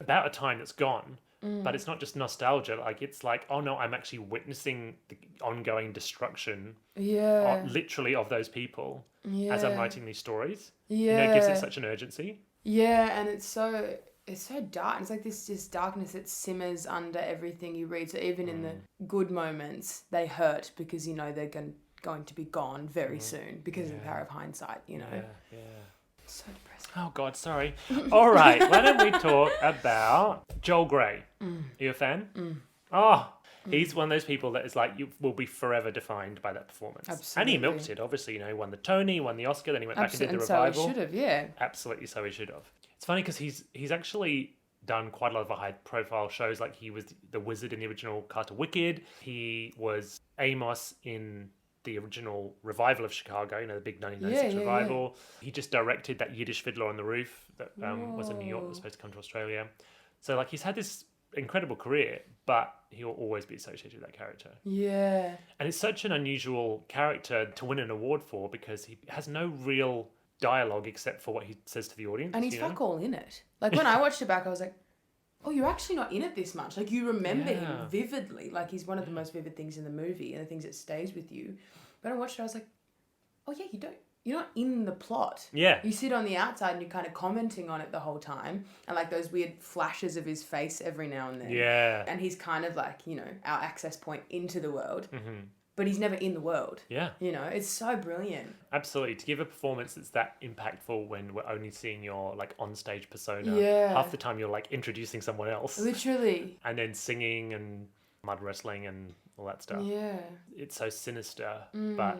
S3: about a time that's gone. But it's not just nostalgia. Like, it's like, oh no, I'm actually witnessing the ongoing destruction,
S5: Yeah.
S3: literally, of those people
S5: Yeah.
S3: as I'm writing these stories.
S5: Yeah.
S3: You know, it gives it such an urgency.
S5: Yeah, and it's so dark. It's like this just darkness that simmers under everything you read. So even in the good moments, they hurt because you know they're going to be gone very soon because of the power of hindsight. You know,
S3: Yeah.
S5: so depressing.
S3: Oh God, sorry. All right, why don't we talk about Joel Grey? Are you a fan? Oh, he's one of those people that is like, you will be forever defined by that performance. And he milked
S5: Absolutely.
S3: it, obviously. You know, he won the Tony, won the Oscar, then he went back and did the
S5: And so he
S3: revival.
S5: should have, yeah.
S3: Absolutely, so he should have. It's funny because he's actually done quite a lot of high-profile shows. Like, he was the wizard in the original Carter Wicked. He was Amos in the original revival of Chicago, you know, the big 1996
S5: Yeah, yeah,
S3: revival. He just directed that Yiddish Fiddler on the Roof that was in New York, that was supposed to come to Australia. So, like, he's had this incredible career, but he'll always be associated with that character.
S5: Yeah.
S3: And it's such an unusual character to win an award for because he has no real dialogue except for what he says to the audience.
S5: And he's
S3: you know?
S5: fuck all in it. Like when I watched it back, I was like, oh, you're actually not in it this much. Like you remember
S3: Yeah.
S5: him vividly. Like he's one of the most vivid things in the movie and the things that stays with you. But I watched it, I was like, oh yeah, you're not in the plot.
S3: Yeah.
S5: You sit on the outside and you're kind of commenting on it the whole time. And like those weird flashes of his face every now and then.
S3: Yeah.
S5: And he's kind of like, you know, our access point into the world. But he's never in the world.
S3: Yeah.
S5: You know, it's so brilliant.
S3: Absolutely. To give a performance that's that impactful when we're only seeing your like on-stage persona.
S5: Yeah.
S3: Half the time you're like introducing someone else.
S5: Literally.
S3: And then singing and mud wrestling and all that stuff.
S5: Yeah.
S3: It's so sinister, but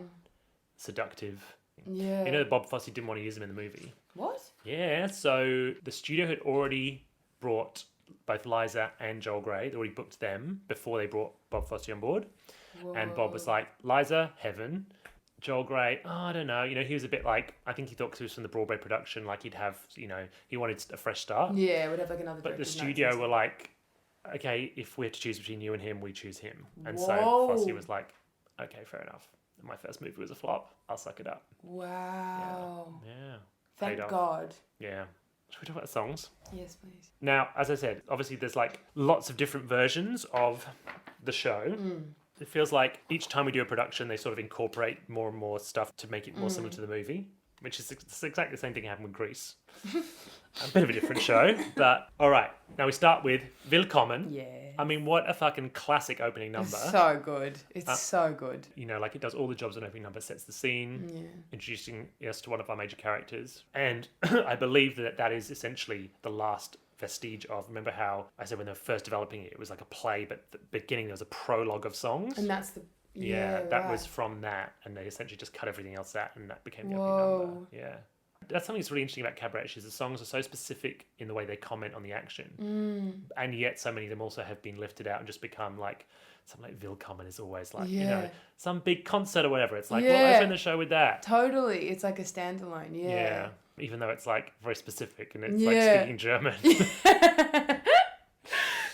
S3: seductive.
S5: Yeah.
S3: You know that Bob Fosse didn't want to use him in the movie.
S5: What?
S3: Yeah, so the studio had already brought both Liza and Joel Grey. They already booked them before they brought Bob Fosse on board. And Bob was like, Liza, heaven. Joel Grey, oh, I don't know. You know, he was a bit like, I think he thought 'cause he was from the Broadway production, like he'd have, you know, he wanted a fresh start.
S5: Yeah, we'd have like another.
S3: But the
S5: director's notes
S3: studio
S5: and
S3: were
S5: stuff.
S3: like, okay, if we have to choose between you and him, we choose him. And so
S5: Whoa.
S3: Fosse was like, okay, fair enough. My first movie was a flop. I'll suck it up.
S5: Wow.
S3: Yeah.
S5: Thank
S3: paid off.
S5: God.
S3: Yeah. Should we talk about songs?
S5: Yes, please.
S3: Now, as I said, obviously there's like lots of different versions of the show. It feels like each time we do a production, they sort of incorporate more and more stuff to make it more similar to the movie, which is exactly the same thing happened with Grease. A bit of a different show, but all right. Now we start with Willkommen.
S5: Yeah.
S3: I mean, what a fucking classic opening number.
S5: It's so good. It's so good.
S3: You know, like it does all the jobs an opening number, sets the scene,
S5: Yeah.
S3: introducing us to one of our major characters. And I believe that is essentially the last vestige of, remember how I said when they were first developing it, it was like a play, but at the beginning there was a prologue of songs.
S5: And that's the.
S3: Yeah, that was
S5: right.
S3: from that, and they essentially just cut everything else out, and that became the
S5: Whoa.
S3: opening number. Yeah. That's something that's really interesting about Cabaret, is the songs are so specific in the way they comment on the action. And yet so many of them also have been lifted out and just become like, something like Willkommen is always like, you know,
S5: Yeah.
S3: some big concert or whatever. It's like, well,
S5: Yeah.
S3: open the show with that.
S5: Totally. It's like a standalone. Yeah.
S3: Yeah. Even though it's like very specific and it's like
S5: Yeah.
S3: speaking German.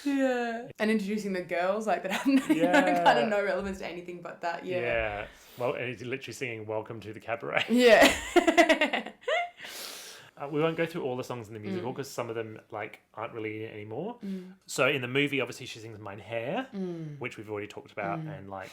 S5: Yeah. And introducing the girls like that have no,
S3: Yeah.
S5: kind of no relevance to anything but that. Yeah.
S3: Yeah. Well, and he's literally singing Welcome to the Cabaret.
S5: Yeah.
S3: We won't go through all the songs in the musical because some of them like aren't really in it anymore. So in the movie, obviously she sings Mein Herr, which we've already talked about, and like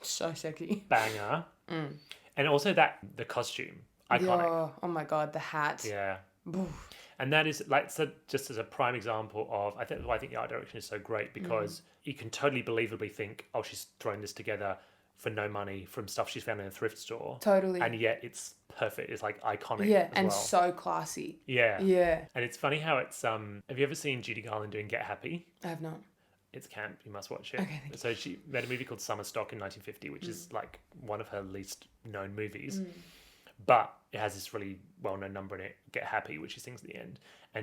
S5: So sexy.
S3: banger. And also the costume, iconic.
S5: Oh my God, the hat.
S3: Yeah.
S5: Oof.
S3: And that is like, so just as a prime example of, I think the art direction is so great because you can totally believably think, oh, she's thrown this together for no money from stuff she's found in a thrift store.
S5: Totally.
S3: And yet it's perfect. It's like iconic
S5: Yeah,
S3: as
S5: and
S3: well.
S5: so classy.
S3: Yeah.
S5: Yeah.
S3: And it's funny how it's have you ever seen Judy Garland doing Get Happy?
S5: I have not.
S3: It's camp. You must watch it.
S5: Okay, thank you.
S3: So she made a movie called Summer Stock in 1950, which is like one of her least known movies. But it has this really well-known number in it, Get Happy, which she sings at the end. And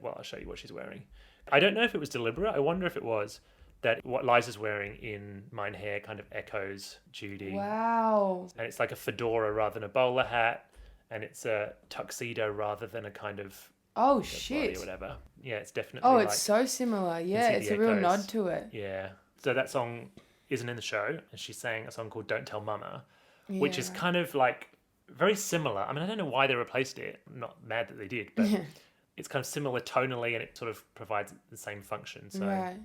S3: I'll show you what she's wearing. I don't know if it was deliberate. I wonder if it was that what Liza's wearing in Mine Hair kind of echoes Judy.
S5: Wow.
S3: And it's like a fedora rather than a bowler hat. And it's a tuxedo rather than a kind of
S5: Oh,
S3: body
S5: shit.
S3: or whatever. Yeah, it's definitely
S5: Oh,
S3: like...
S5: it's so similar. Yeah,
S3: see
S5: it's
S3: the
S5: a real
S3: echoes.
S5: nod to it.
S3: Yeah. So that song isn't in the show, and she sang a song called Don't Tell Mama, which is
S5: Yeah.
S3: kind of like very similar. I mean, I don't know why they replaced it. I'm not mad that they did, but it's kind of similar tonally, and it sort of provides the same function. So,
S5: Right.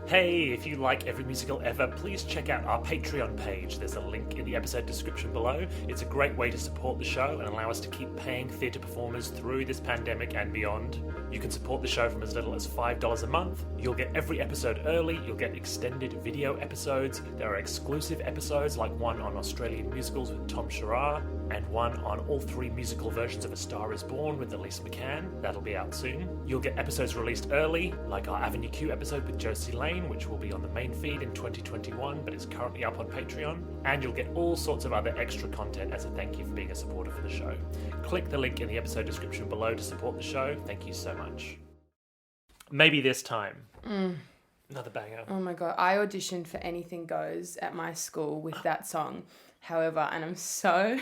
S3: hey, if you like Every Musical Ever, please check out our Patreon page. There's a link in the episode description below. It's a great way to support the show and allow us to keep paying theatre performers through this pandemic and beyond. You can support the show from as little as $5 a month. You'll get every episode early, you'll get extended video episodes. There are exclusive episodes like one on Australian musicals with Tom Sherrar and one on all 3 musical versions of A Star Is Born with Elise McCann. That'll be out soon. You'll get episodes released early, like our Avenue Q episode with Josie Lane, which will be on the main feed in 2021, but is currently up on Patreon. And you'll get all sorts of other extra content as a thank you for being a supporter for the show. Click the link in the episode description below to support the show. Thank you so much. Maybe this time. Another banger.
S5: Oh my God. I auditioned for Anything Goes at my school with that song. However, and I'm so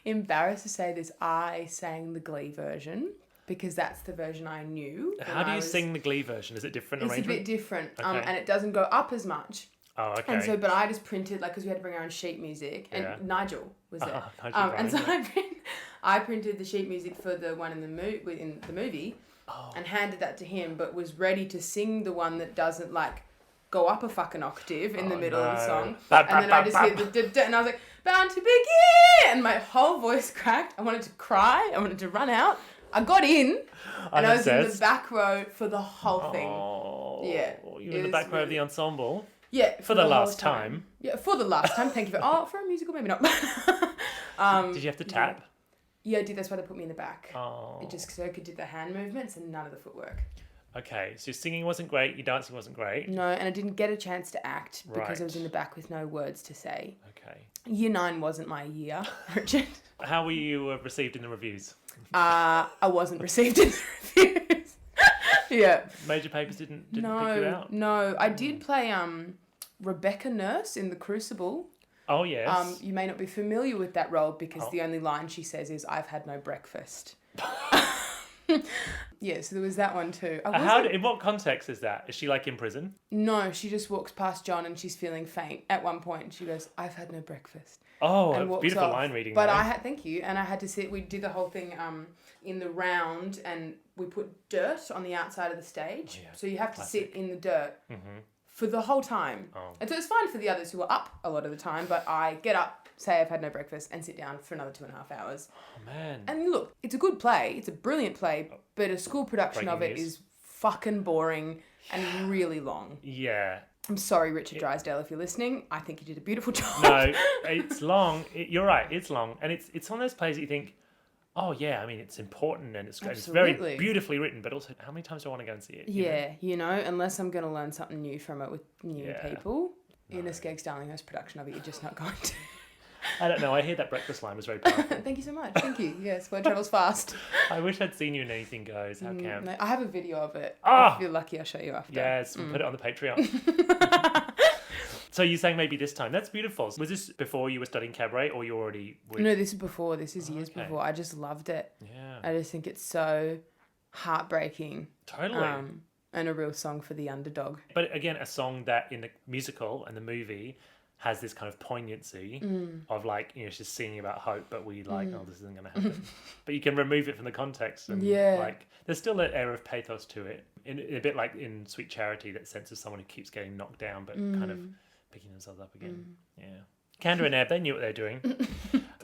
S5: embarrassed to say this, I sang the Glee version because that's the version I knew.
S3: How do you sing the Glee version? Is it different
S5: It's
S3: arrangement?
S5: a bit different,
S3: Okay.
S5: and it doesn't go up as much.
S3: Oh, okay.
S5: And so, but I just printed, like, because we had to bring our own sheet music, and
S3: Yeah.
S5: Nigel was there.
S3: Nigel
S5: And so
S3: Bryan,
S5: I printed the sheet music for the one in the movie, and handed that to him, but was ready to sing the one that doesn't, like, go up a fucking octave in the middle of the
S3: no.
S5: song.
S3: Bap,
S5: And then
S3: bap,
S5: I just
S3: bap,
S5: hit the da-da, and I was like, bound to begin! And my whole voice cracked. I wanted to cry. I wanted to run out. I got in, and I was in the back row for the whole thing.
S3: Oh,
S5: Yeah,
S3: you
S5: it
S3: were in the
S5: was
S3: back row of
S5: really-
S3: the ensemble.
S5: Yeah.
S3: For the
S5: whole
S3: last time.
S5: Yeah, for the last time. Thank you for a musical, maybe not.
S3: Did you have to tap?
S5: Yeah, I did. That's why they put me in the back.
S3: Oh.
S5: It just so I could do the hand movements and none of the footwork.
S3: Okay, so your singing wasn't great, your dancing wasn't great.
S5: No, and I didn't get a chance to act because
S3: Right.
S5: I was in the back with no words to say.
S3: Okay.
S5: Year 9 wasn't my year, Richard.
S3: How were you received in the reviews?
S5: I wasn't received in the reviews. Yeah.
S3: Major papers didn't pick you
S5: No,
S3: out?
S5: no. I did play Rebecca Nurse in The Crucible.
S3: Oh, yes.
S5: You may not be familiar with that role because
S3: Oh.
S5: the only line she says is, "I've had no breakfast." Yeah, so there was that one too.
S3: In what context is that? Is she like in prison?
S5: No, she just walks past John and she's feeling faint at one point. And she goes, "I've had no breakfast."
S3: Oh,
S5: And
S3: a
S5: walks
S3: beautiful
S5: off.
S3: line reading
S5: But
S3: there.
S5: thank you, and I had to sit. We did the whole thing in the round, and we put dirt on the outside of the stage,
S3: Yeah,
S5: so you have to sit in the dirt
S3: Mm-hmm.
S5: for the whole time.
S3: Oh.
S5: And so it's fine for the others who are up a lot of the time, but I get up, say I've had no breakfast, and sit down for another 2.5 hours.
S3: Oh, man.
S5: And look, it's a good play. It's a brilliant play, but a school production of it
S3: Breaking news.
S5: is fucking boring and really long.
S3: Yeah.
S5: I'm sorry, Richard Drysdale, if you're listening. I think you did a beautiful job.
S3: No, it's long. You're right, it's long. And it's one of those plays that you think, oh, yeah, I mean, it's important and it's very
S5: Absolutely.
S3: beautifully written, but also, how many times do I want to go and see it? you know?
S5: Yeah, unless I'm going to learn something new from it with new
S3: Yeah.
S5: people. In a Skeggs Darlinghurst production of it, you're just not going to.
S3: I don't know, I hear that breakfast line was very powerful.
S5: Thank you so much. Thank you. Yes, word travels fast.
S3: I wish I'd seen you in Anything Goes. How camp.
S5: No, I have a video of it.
S3: Ah!
S5: If you're lucky, I'll show you after.
S3: Yes, we'll put it on the Patreon. So you sang Maybe This Time. That's beautiful. Was this before you were studying cabaret or you already were?
S5: No, this is before. This is years
S3: okay.
S5: before. I just loved it.
S3: Yeah,
S5: I just think it's so heartbreaking.
S3: totally.
S5: And a real song for the underdog.
S3: But again, a song that in the musical and the movie has this kind of poignancy of like, you know, she's singing about hope, but we like, oh, this isn't going to happen. But you can remove it from the context. And
S5: Yeah.
S3: like, there's still an air of pathos to it. In a bit like in Sweet Charity, that sense of someone who keeps getting knocked down, but kind of picking themselves up again. Yeah. Candor and Ebb, they knew what they were doing.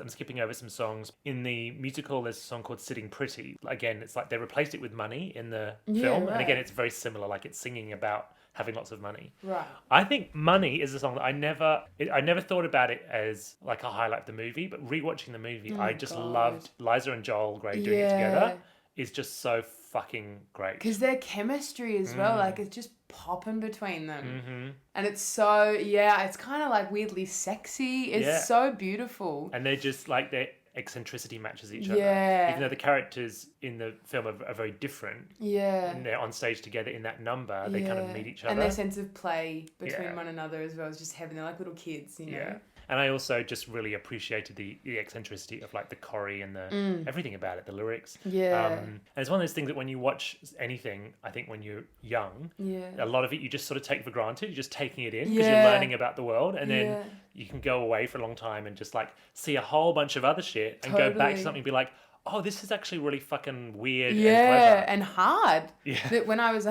S3: I'm skipping over some songs. In the musical, there's a song called Sitting Pretty. Again, it's like they replaced it with Money in the film.
S5: right.
S3: And again, it's very similar. Like it's singing about having lots of money.
S5: Right.
S3: I think Money is a song that I never thought about it as like a highlight of the movie, but rewatching the movie, I just
S5: God.
S3: loved Liza and Joel Grey doing it together. Is just so fucking great.
S5: Because their chemistry as well, like it's just popping between them.
S3: Mm-hmm.
S5: And it's so, it's kind of like weirdly sexy. It's so beautiful.
S3: And they're just like their eccentricity matches each
S5: Yeah.
S3: other. Even though the characters in the film are very different.
S5: Yeah.
S3: And they're on stage together in that number, they kind of meet each other.
S5: And their sense of play between
S3: Yeah.
S5: one another as well is just heaven. They're like little kids, you know?
S3: Yeah. And I also just really appreciated the eccentricity of like the choreo and the everything about it, the lyrics.
S5: Yeah.
S3: And it's one of those things that when you watch anything, I think when you're young, a lot of it you just sort of take for granted. You're just taking it in because you're learning about the world, and then you can go away for a long time and just like see a whole bunch of other shit and go back to
S5: Totally.
S3: something and be like, oh, this is actually really fucking weird and
S5: Yeah,
S3: clever.
S5: and hard.
S3: Yeah.
S5: That when I was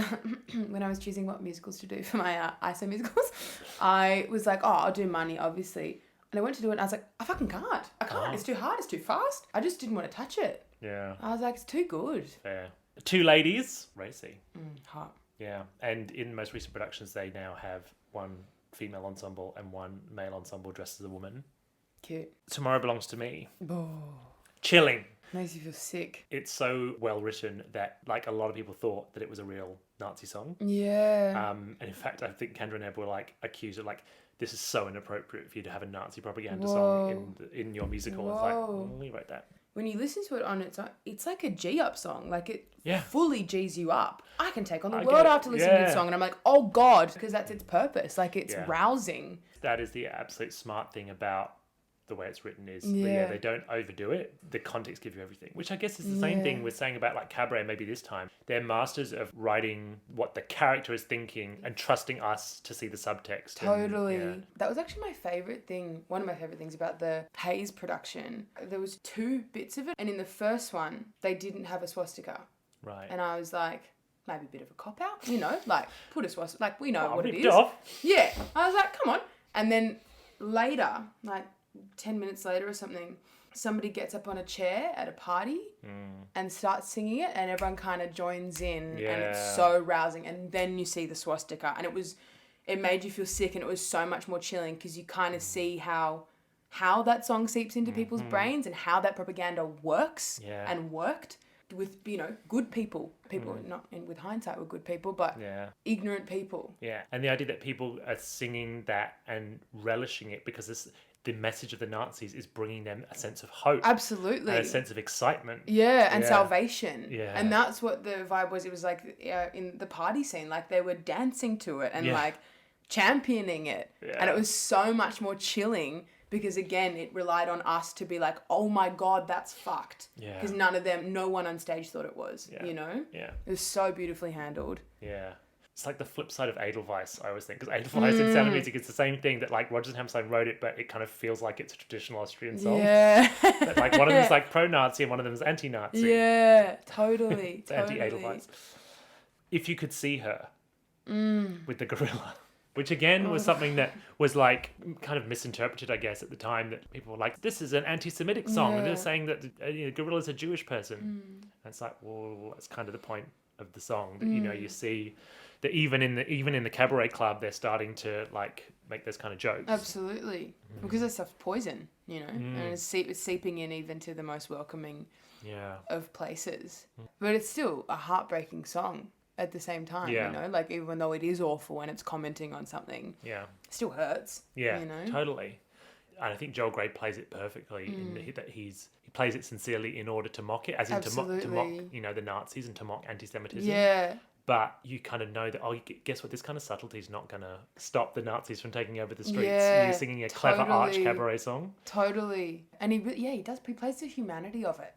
S5: when I was choosing what musicals to do for my ISO musicals, I was like, oh, I'll do Money, obviously. And I went to do it and I was like, I fucking can't. I can't.
S3: Oh.
S5: It's too hard. It's too fast. I just didn't want to touch it.
S3: Yeah,
S5: I was like, it's too good.
S3: fair. Two ladies, racy.
S5: Hot.
S3: Yeah, and in most recent productions, they now have one female ensemble and one male ensemble dressed as a woman.
S5: Cute.
S3: Tomorrow Belongs to Me.
S5: Oh,
S3: Chilling.
S5: makes you feel sick.
S3: It's so well written that like a lot of people thought that it was a real Nazi song.
S5: Yeah.
S3: And in fact, I think Kendra and Ebb were like accused of like, this is so inappropriate for you to have a Nazi propaganda
S5: Whoa.
S3: song in your musical. It's like,
S5: Whoa.
S3: we wrote that.
S5: When you listen to it on its own, it's like a G-up song. Like it
S3: Yeah.
S5: fully G's you up. I can take on the
S3: I
S5: world
S3: get it.
S5: after listening to
S3: Yeah.
S5: this song. And I'm like, oh God, because that's its purpose. Like it's
S3: Yeah.
S5: rousing.
S3: That is the absolute smart thing about the way it's written is
S5: Yeah.
S3: they don't overdo it. The context gives you everything, which I guess is the same thing we're saying about like Cabaret maybe this time. They're masters of writing what the character is thinking and trusting us to see the subtext. and,
S5: Totally.
S3: yeah.
S5: That was actually my favourite thing. One of my favourite things about the Hayes production. There was 2 bits of it. And in the first one, they didn't have a swastika.
S3: Right.
S5: And I was like, maybe a bit of a cop-out, you know? Like, put a swastika. Like, we know
S3: Oh,
S5: what it
S3: ripped
S5: is.
S3: off.
S5: Yeah. I was like, come on. And then later, like 10 minutes later or something, somebody gets up on a chair at a party and starts singing it, and everyone kind of joins in, and it's
S3: Yeah.
S5: so rousing. And then you see the swastika, and it made you feel sick, and it was so much more chilling because you kind of see how that song seeps into people's brains and how that propaganda works
S3: Yeah.
S5: and worked with, you know, good people not in, with hindsight were good people, but
S3: Yeah.
S5: ignorant people.
S3: Yeah. And the idea that people are singing that and relishing it because the message of the Nazis is bringing them a sense of hope
S5: Absolutely.
S3: and a sense of excitement.
S5: Yeah, and
S3: Yeah.
S5: salvation.
S3: Yeah.
S5: And that's what the vibe was. It was like in the party scene, like they were dancing to it and
S3: Yeah.
S5: like championing it.
S3: Yeah.
S5: And it was so much more chilling because, again, it relied on us to be like, oh my God, that's fucked.
S3: Yeah.
S5: Because no one on stage thought it was,
S3: Yeah.
S5: you know?
S3: Yeah.
S5: It was so beautifully handled.
S3: Yeah. It's like the flip side of Edelweiss, I always think. Because Edelweiss in Sound of Music is the same thing that like Rodgers and Hammerstein wrote it, but it kind of feels like it's a traditional Austrian song.
S5: Yeah.
S3: But like one of them is like pro-Nazi and one of them is anti-Nazi.
S5: Yeah, totally.
S3: It's anti-Edelweiss. If you could see her with the gorilla, which again was something that was like kind of misinterpreted, I guess, at the time, that people were like, this is an anti-Semitic song. And they're saying that gorilla's a Jewish person. And it's like, well, that's kind of the point of the song, that, you know, you see that even in the Cabaret Club, they're starting to like make those kind of jokes.
S5: Absolutely. Because that stuff's poison, you know, and it's seeping in even to the most welcoming
S3: Yeah.
S5: of places. But it's still a heartbreaking song at the same time,
S3: Yeah.
S5: you know, like even though it is awful and it's commenting on something,
S3: Yeah.
S5: it still hurts.
S3: Yeah,
S5: You know?
S3: totally. And I think Joel Grey plays it perfectly in that he plays it sincerely in order to mock it, as in to mock,
S5: Absolutely.
S3: you know, the Nazis and to mock anti-Semitism.
S5: Yeah.
S3: But you kind of know that, oh, guess what? This kind of subtlety is not going to stop the Nazis from taking over the streets.
S5: Yeah,
S3: You're singing a clever arch
S5: totally.
S3: cabaret song.
S5: Totally. And he plays the humanity of it.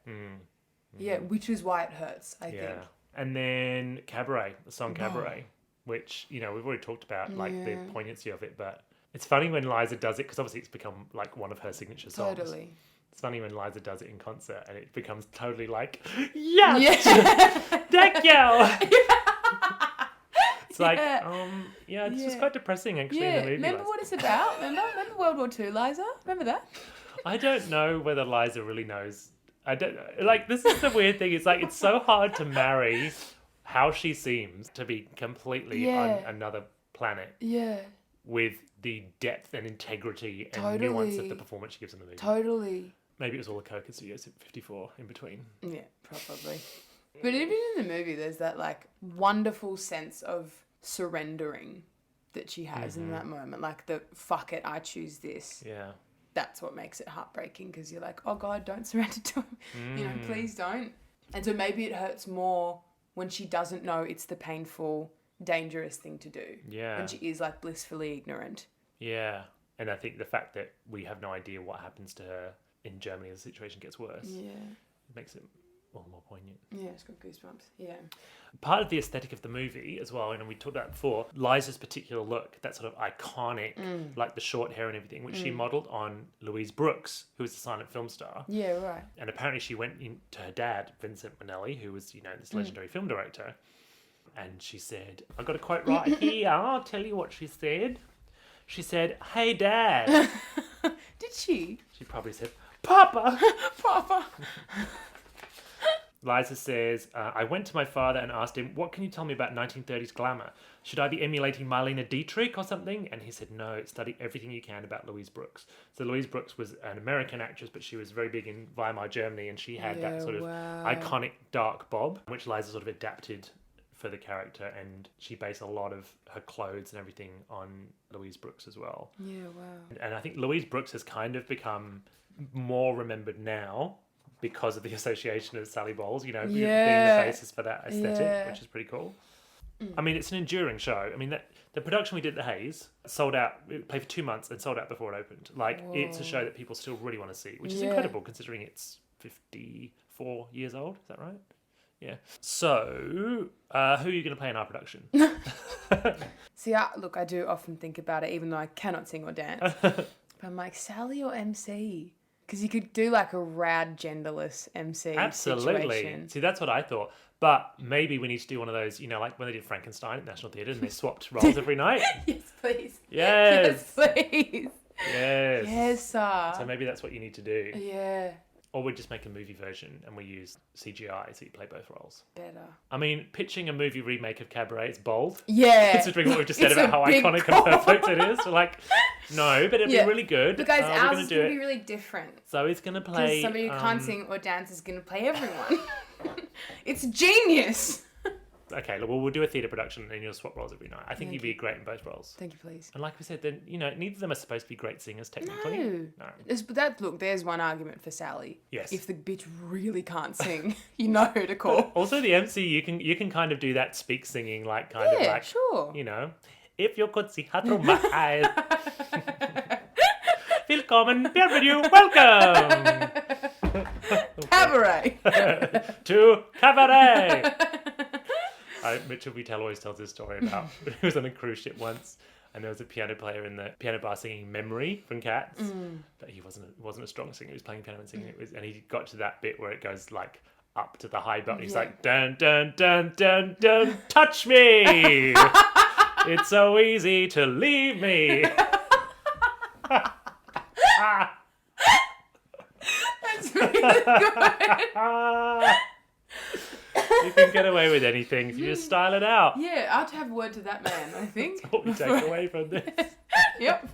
S5: Yeah, which is why it hurts, I think.
S3: Yeah. And then Cabaret, the song Cabaret, which, you know, we've already talked about, like, the poignancy of it, but it's funny when Liza does it, because obviously it's become, like, one of her signature songs.
S5: Totally.
S3: It's funny when Liza does it in concert, and it becomes totally like, yes!
S5: Yeah.
S3: Thank you! It's like,
S5: Yeah.
S3: it's just
S5: Yeah.
S3: quite depressing actually in
S5: Yeah,
S3: the movie.
S5: remember
S3: Liza.
S5: what it's about? Remember World War II, Liza? Remember that?
S3: I don't know whether Liza really knows. I don't like. This is the weird thing. It's like it's so hard to marry how she seems to be completely on
S5: Yeah.
S3: another planet
S5: Yeah,
S3: with the depth and integrity and
S5: Totally.
S3: nuance of the performance she gives in the movie.
S5: totally.
S3: Maybe it was all the coke at Studio 54 in between.
S5: Yeah, probably. But even in the movie, there's that like wonderful sense of surrendering that she has in that moment. Like the fuck it, I choose this.
S3: Yeah.
S5: That's what makes it heartbreaking because you're like, oh God, don't surrender to him. You know, please don't. And so maybe it hurts more when she doesn't know it's the painful, dangerous thing to do.
S3: Yeah.
S5: When she is like blissfully ignorant.
S3: Yeah. And I think the fact that we have no idea what happens to her in Germany as the situation gets worse
S5: Yeah.
S3: makes it all more poignant.
S5: Yeah, it's got goosebumps. Yeah.
S3: Part of the aesthetic of the movie as well, and we talked about it before, Liza's particular look, that sort of iconic, like the short hair and everything, which she modelled on Louise Brooks, who was a silent film star.
S5: Yeah, right.
S3: And apparently she went in to her dad, Vincent Minnelli, who was, this legendary film director. And she said, I got a quote right here. I'll tell you what she said. She said, "Hey, Dad."
S5: Did she?
S3: She probably said, "Papa."
S5: Papa.
S3: Liza says, I went to my father and asked him, what can you tell me about 1930s glamour? Should I be emulating Marlene Dietrich or something? And he said, no, study everything you can about Louise Brooks. So Louise Brooks was an American actress, but she was very big in Weimar, Germany, and she had that sort of iconic dark bob, which Liza sort of adapted for the character, and she based a lot of her clothes and everything on Louise Brooks as well.
S5: Yeah, wow.
S3: And I think Louise Brooks has kind of become more remembered now because of the association of Sally Bowles, being the basis for that aesthetic, which is pretty cool. I mean, it's an enduring show. I mean, the production we did at the Hayes sold out, it played for 2 months and sold out before it opened. Like, it's a show that people still really want to see, which is incredible considering it's 54 years old. Is that right? Yeah. So, who are you going to play in our production?
S5: See, I do often think about it, even though I cannot sing or dance. But I'm like, Sally or MC? Because you could do like a rad genderless MC
S3: Absolutely.
S5: situation.
S3: See, that's what I thought. But maybe we need to do one of those, like when they did Frankenstein at National Theatre and they swapped roles every night.
S5: Yes, please.
S3: Yes.
S5: Yes, please.
S3: Yes.
S5: Yes, sir.
S3: So maybe that's what you need to do.
S5: Yeah,
S3: Or we just make a movie version and we use CGI so you play both roles.
S5: better.
S3: I mean, pitching a movie remake of Cabaret is bold.
S5: Yeah.
S3: Considering what we've just said
S5: It's
S3: about
S5: a
S3: how
S5: big
S3: iconic
S5: call.
S3: and perfect it is. We're like, no, but it'd
S5: Yeah.
S3: be really good.
S5: But guys,
S3: we're
S5: ours
S3: gonna
S5: is
S3: do
S5: going to
S3: it.
S5: be really different.
S3: Zoe's going to
S5: Because
S3: play...
S5: somebody who can't sing or dance is going to play everyone. It's genius.
S3: Okay, look, well, we'll do a theatre production and you'll swap roles every night. I think you'd be great in both roles.
S5: Thank you, please.
S3: And like we said, then, neither of them are supposed to be great singers, technically.
S5: No. Look, there's one argument for Sally.
S3: Yes.
S5: If the bitch really can't sing, you know who to call.
S3: Also, the MC, you can kind of do that speak singing, like, kind of
S5: Yeah,
S3: like,
S5: sure.
S3: if you could see her through my eyes. Willkommen, bienvenue, welcome
S5: Cabaret.
S3: to Cabaret. Mitchell Vitale always tells this story about he was on a cruise ship once and there was a piano player in the piano bar singing Memory from Cats, but he wasn't a strong singer. He was playing piano and singing and he got to that bit where it goes like up to the high button. He's like, dun dun dun dun dun, touch me. It's so easy to leave me.
S5: That's really good.
S3: You can get away with anything if you just style it out.
S5: Yeah, I'd have a word to that man, I think.
S3: What we take away from this.
S5: Yep.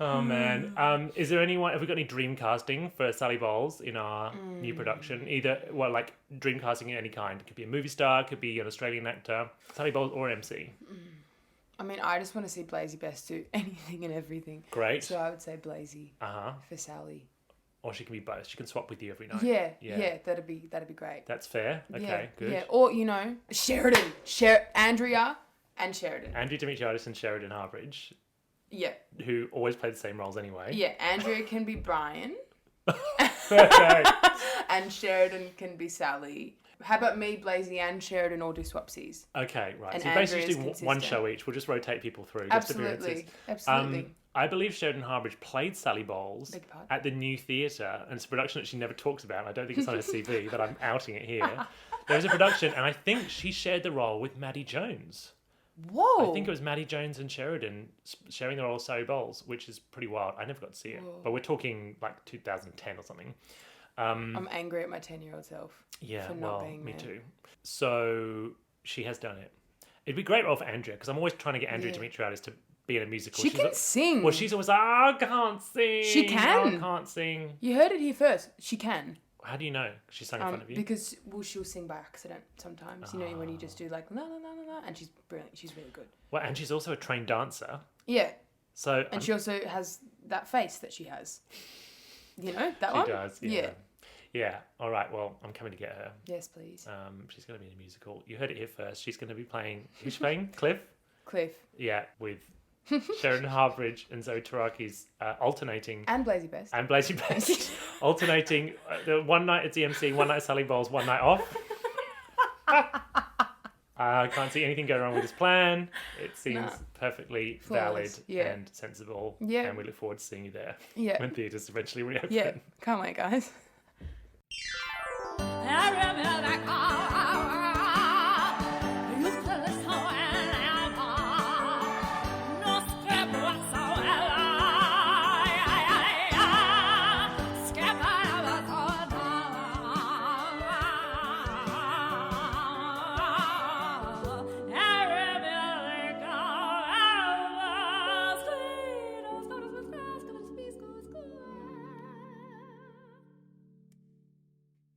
S3: Oh man. Is there anyone? Have we got any dream casting for Sally Bowles in our new production? Either, like dream casting in any kind. It could be a movie star, it could be an Australian actor, Sally Bowles or MC.
S5: I mean, I just want to see Blasey Best do anything and everything.
S3: Great.
S5: So I would say Blasey for Sally.
S3: Or she can be both. She can swap with you every night.
S5: Yeah, that'd be great.
S3: That's fair. Okay, good.
S5: Yeah, or Sheridan, Andrea and Sheridan.
S3: Andrew Dimitriadis and Sheridan Harbridge,
S5: Yeah,
S3: who always play the same roles anyway.
S5: yeah. Andrea can be Brian,
S3: Okay.
S5: and Sheridan can be Sally. How about me, Blasey, and Sheridan all do swapsies?
S3: Okay, right.
S5: And
S3: So basically
S5: Andrea's
S3: just do one
S5: consistent.
S3: show each. We'll just rotate people through. Just
S5: Absolutely,
S3: appearances.
S5: absolutely.
S3: I believe Sheridan Harbridge played Sally Bowles
S5: Big part.
S3: at the New Theatre, and it's a production that she never talks about. I don't think it's on her CV, but I'm outing it here. There was a production, and I think she shared the role with Maddie Jones.
S5: Whoa.
S3: I think it was Maddie Jones and Sheridan sharing the role of Sally Bowles, which is pretty wild. I never got to see it, but we're talking like 2010 or something.
S5: I'm angry at my 10-year-old self.
S3: Yeah,
S5: for not
S3: well,
S5: being
S3: me
S5: there.
S3: too. So she has done it. It'd be a great role for Andrea, because I'm always trying to get Andrea Dimitriadis to be in a musical.
S5: She can sing.
S3: Well, she's always like, I can't sing.
S5: She can.
S3: I can't sing.
S5: You heard it here first. She can.
S3: How do you know? She sang in front of you?
S5: Because she'll sing by accident sometimes. You know, when you just do like la la la la la, and she's brilliant. She's really good.
S3: Well, and she's also a trained dancer.
S5: Yeah,
S3: So
S5: and she also has that face that she has. You know that
S3: she
S5: one.
S3: does. Yeah. All right. Well, I'm coming to get her.
S5: Yes, please.
S3: She's going to be in a musical. You heard it here first. She's going to be playing. Who's she playing? Cliff.
S5: Cliff
S3: Yeah, with Sheridan Harbridge and Zoe Terakes alternating.
S5: and Blasey Best.
S3: And Blasey Best alternating the one night at DMC, one night at Sally Bowles, one night off. I can't see anything going wrong with this plan. It seems perfectly
S5: Flawless.
S3: valid and sensible.
S5: Yeah.
S3: And we look forward to seeing you there
S5: Yeah.
S3: when theatres eventually reopen.
S5: Yeah, can't wait, guys.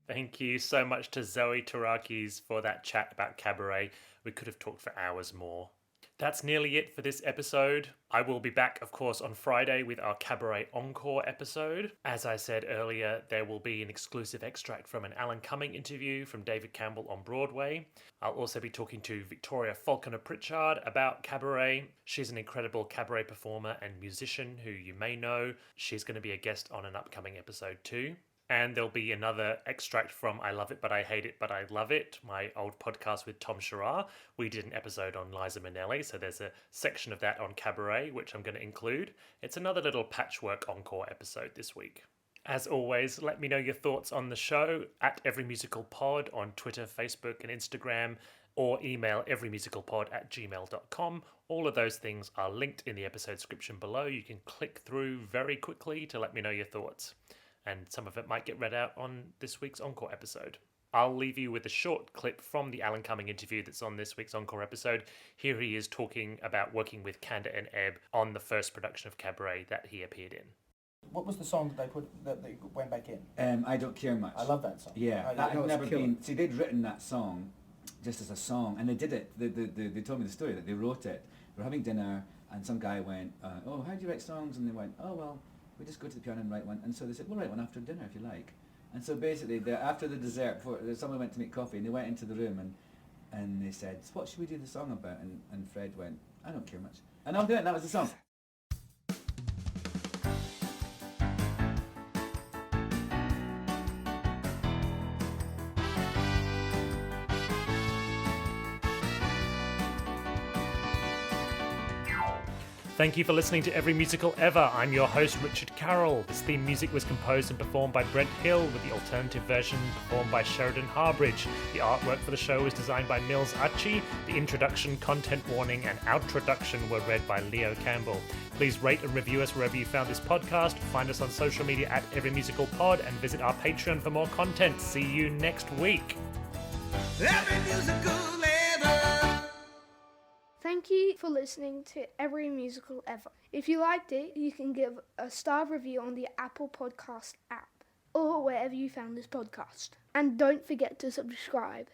S3: Thank you so much to Zoe Terakes for that chat about Cabaret. We could have talked for hours more. That's nearly it for this episode. I will be back, of course, on Friday with our Cabaret Encore episode. As I said earlier, there will be an exclusive extract from an Alan Cumming interview from David Campbell on Broadway. I'll also be talking to Victoria Falconer-Pritchard about Cabaret. She's an incredible cabaret performer and musician who you may know. She's going to be a guest on an upcoming episode too. And there'll be another extract from I Love It But I Hate It But I Love It, my old podcast with Tom Sherrar. We did an episode on Liza Minnelli, so there's a section of that on Cabaret, which I'm going to include. It's another little patchwork encore episode this week. As always, let me know your thoughts on the show at Every Musical Pod on Twitter, Facebook, and Instagram, or email everymusicalpod@gmail.com. All of those things are linked in the episode description below. You can click through very quickly to let me know your thoughts. And some of it might get read out on this week's Encore episode. I'll leave you with a short clip from the Alan Cumming interview that's on this week's Encore episode. Here he is talking about working with Kanda and Ebb on the first production of Cabaret that he appeared in.
S6: What was the song that they went back in?
S7: I Don't Care Much.
S6: I love that song.
S7: Yeah, that had never been. See, they'd written that song just as a song, and they did it. They told me the story that they wrote it. We were having dinner, and some guy went, "Oh, how do you write songs?" And they went, "Oh, well, we just go to the piano and write one." And so they said, "We'll write one after dinner if you like." And so basically, after the dessert, someone went to make coffee, and they went into the room and they said, "What should we do the song about?" And Fred went, "I don't care much." And I'll do it. And that was the song.
S3: Thank you for listening to Every Musical Ever. I'm your host, Richard Carroll. This theme music was composed and performed by Brent Hill, with the alternative version performed by Sheridan Harbridge. The artwork for the show was designed by Nils Achi. The introduction, content warning, and outroduction were read by Leo Campbell. Please rate and review us wherever you found this podcast. Find us on social media at Every Musical Pod and visit our Patreon for more content. See you next week.
S2: Every musical ever.
S1: Thank you for listening to Every Musical Ever. If you liked it, you can give a star review on the Apple Podcast app or wherever you found this podcast. And don't forget to subscribe.